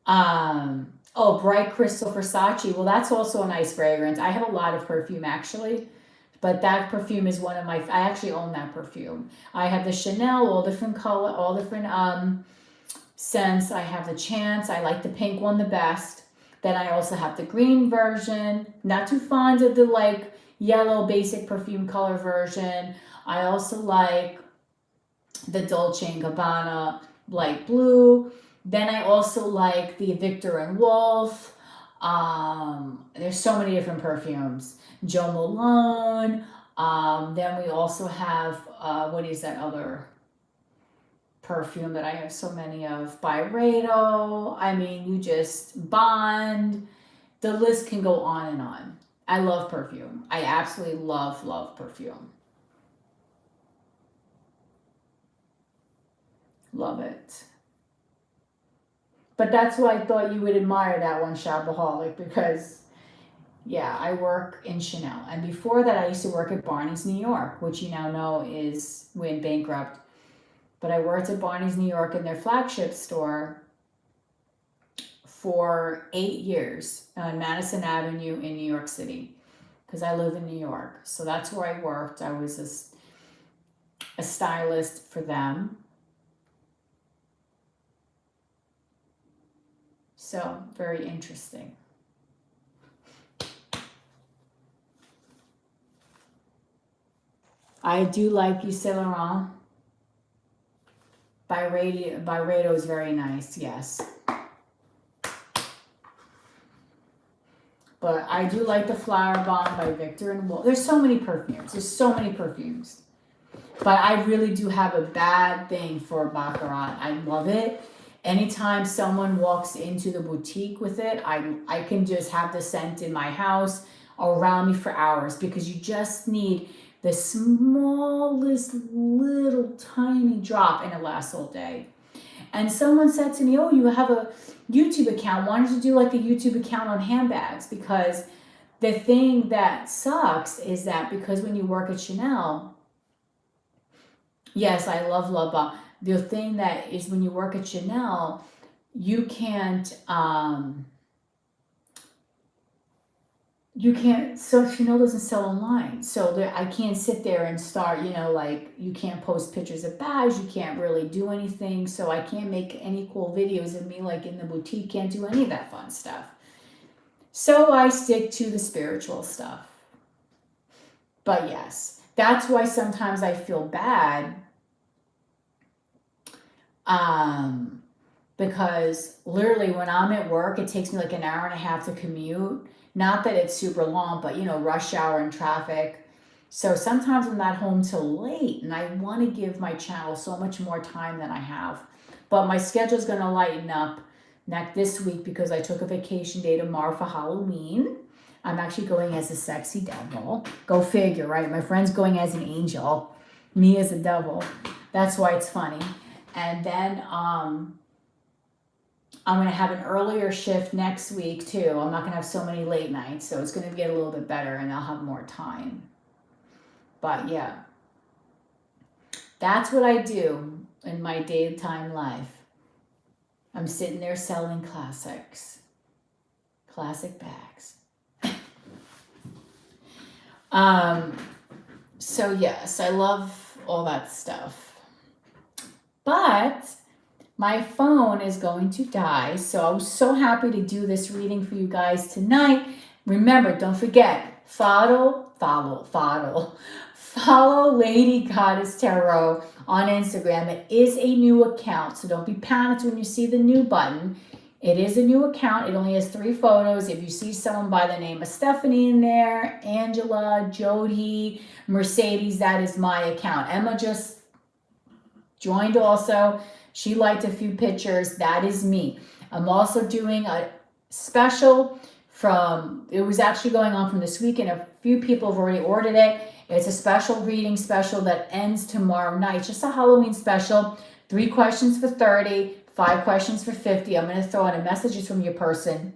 Oh, Bright Crystal Versace. Well, that's also a nice fragrance. I have a lot of perfume actually, but that perfume is one of my, I actually own that perfume. I have the Chanel, all different color, all different scents. I have the Chance. I like the pink one the best. Then I also have the green version. Not too fond of the like yellow basic perfume color version. I also like the Dolce & Gabbana light blue. Then I also like the Victor and Wolf. There's so many different perfumes. Jo Malone. Then we also have, what is that other? perfume that I have so many of. Byredo. I mean, you just Bond. The list can go on and on. I love perfume. I absolutely love perfume. Love it. But that's why I thought you would admire that one, Shopaholic, because yeah, I work in Chanel. And before that, I used to work at Barney's New York, which you now know is went bankrupt. But I worked at Barney's New York in their flagship store for 8 years on Madison Avenue in New York City, because I live in New York. So that's where I worked. I was a stylist for them. So very interesting. I do like Yves Saint Laurent. Byredo is very nice, yes. But I do like the Flower Bomb by Victor and Wolf. There's so many perfumes. There's so many perfumes. But I really do have a bad thing for Baccarat. I love it. Anytime someone walks into the boutique with it, I can just have the scent in my house around me for hours, because you just need the smallest little tiny drop and it lasts all day. And someone said to me, oh, you have a YouTube account. Why don't you do like a YouTube account on handbags? Because the thing that sucks is that because when you work at Chanel, yes, I love La Bombe. The thing that is when you work at Chanel, you can't, so Chanel doesn't sell online. So I can't sit there and start, like you can't post pictures of bags. You can't really do anything. So I can't make any cool videos of me like in the boutique, can't do any of that fun stuff. So I stick to the spiritual stuff. But yes, that's why sometimes I feel bad. Because literally when I'm at work, it takes me like an hour and a half to commute. Not that it's super long, but rush hour and traffic. So sometimes I'm not home till late, and I want to give my channel so much more time than I have. But my schedule's going to lighten up this week because I took a vacation day tomorrow for Halloween. I'm actually going as a sexy devil. Go figure, right? My friend's going as an angel, me as a devil. That's why it's funny. And then I'm going to have an earlier shift next week too. I'm not going to have so many late nights, so it's going to get a little bit better and I'll have more time. But yeah, that's what I do in my daytime life. I'm sitting there selling classics, classic bags. So yes, I love all that stuff. But my phone is going to die, so I was so happy to do this reading for you guys tonight. Remember, don't forget, follow Lady Goddess Tarot on Instagram. It is a new account, so don't be panicked when you see the new button. It is a new account. It only has 3 photos. If you see someone by the name of Stephanie in there, Angela, Jody, Mercedes, that is my account. Emma just joined also. She liked a few pictures. That is me. I'm also doing a special it was actually going on from this weekend. A few people have already ordered it. It's a special reading special that ends tomorrow night. It's just a Halloween special. 3 questions for 30, 5 questions for 50. I'm going to throw in a messages from your person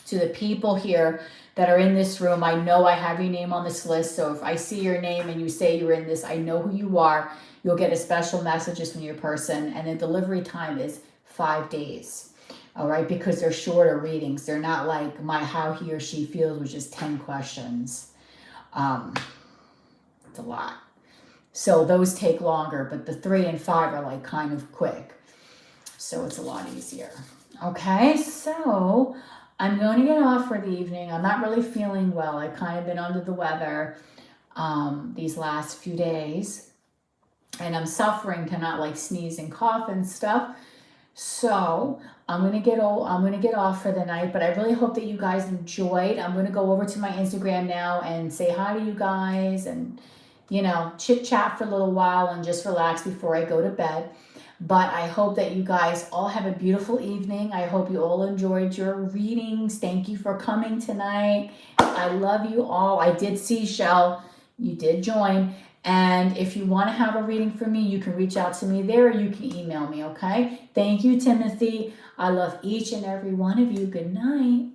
to the people here that are in this room. I know I have your name on this list. So if I see your name and you say you're in this, I know who you are. You'll get a special messages from your person. And the delivery time is 5 days. All right, because they're shorter readings. They're not like my how he or she feels, which is 10 questions. It's a lot. So those take longer, but the 3 and 5 are like kind of quick. So it's a lot easier. Okay, so I'm going to get off for the evening. I'm not really feeling well. I've kind of been under the weather these last few days. And I'm suffering to not like sneeze and cough and stuff. So I'm gonna get off for the night, but I really hope that you guys enjoyed. I'm gonna go over to my Instagram now and say hi to you guys and chit chat for a little while and just relax before I go to bed. But I hope that you guys all have a beautiful evening. I hope you all enjoyed your readings. Thank you for coming tonight. I love you all. I did see Shell. You did join. And if you want to have a reading for me, you can reach out to me there, or you can email me, okay? Thank you, Timothy. I love each and every one of you. Good night.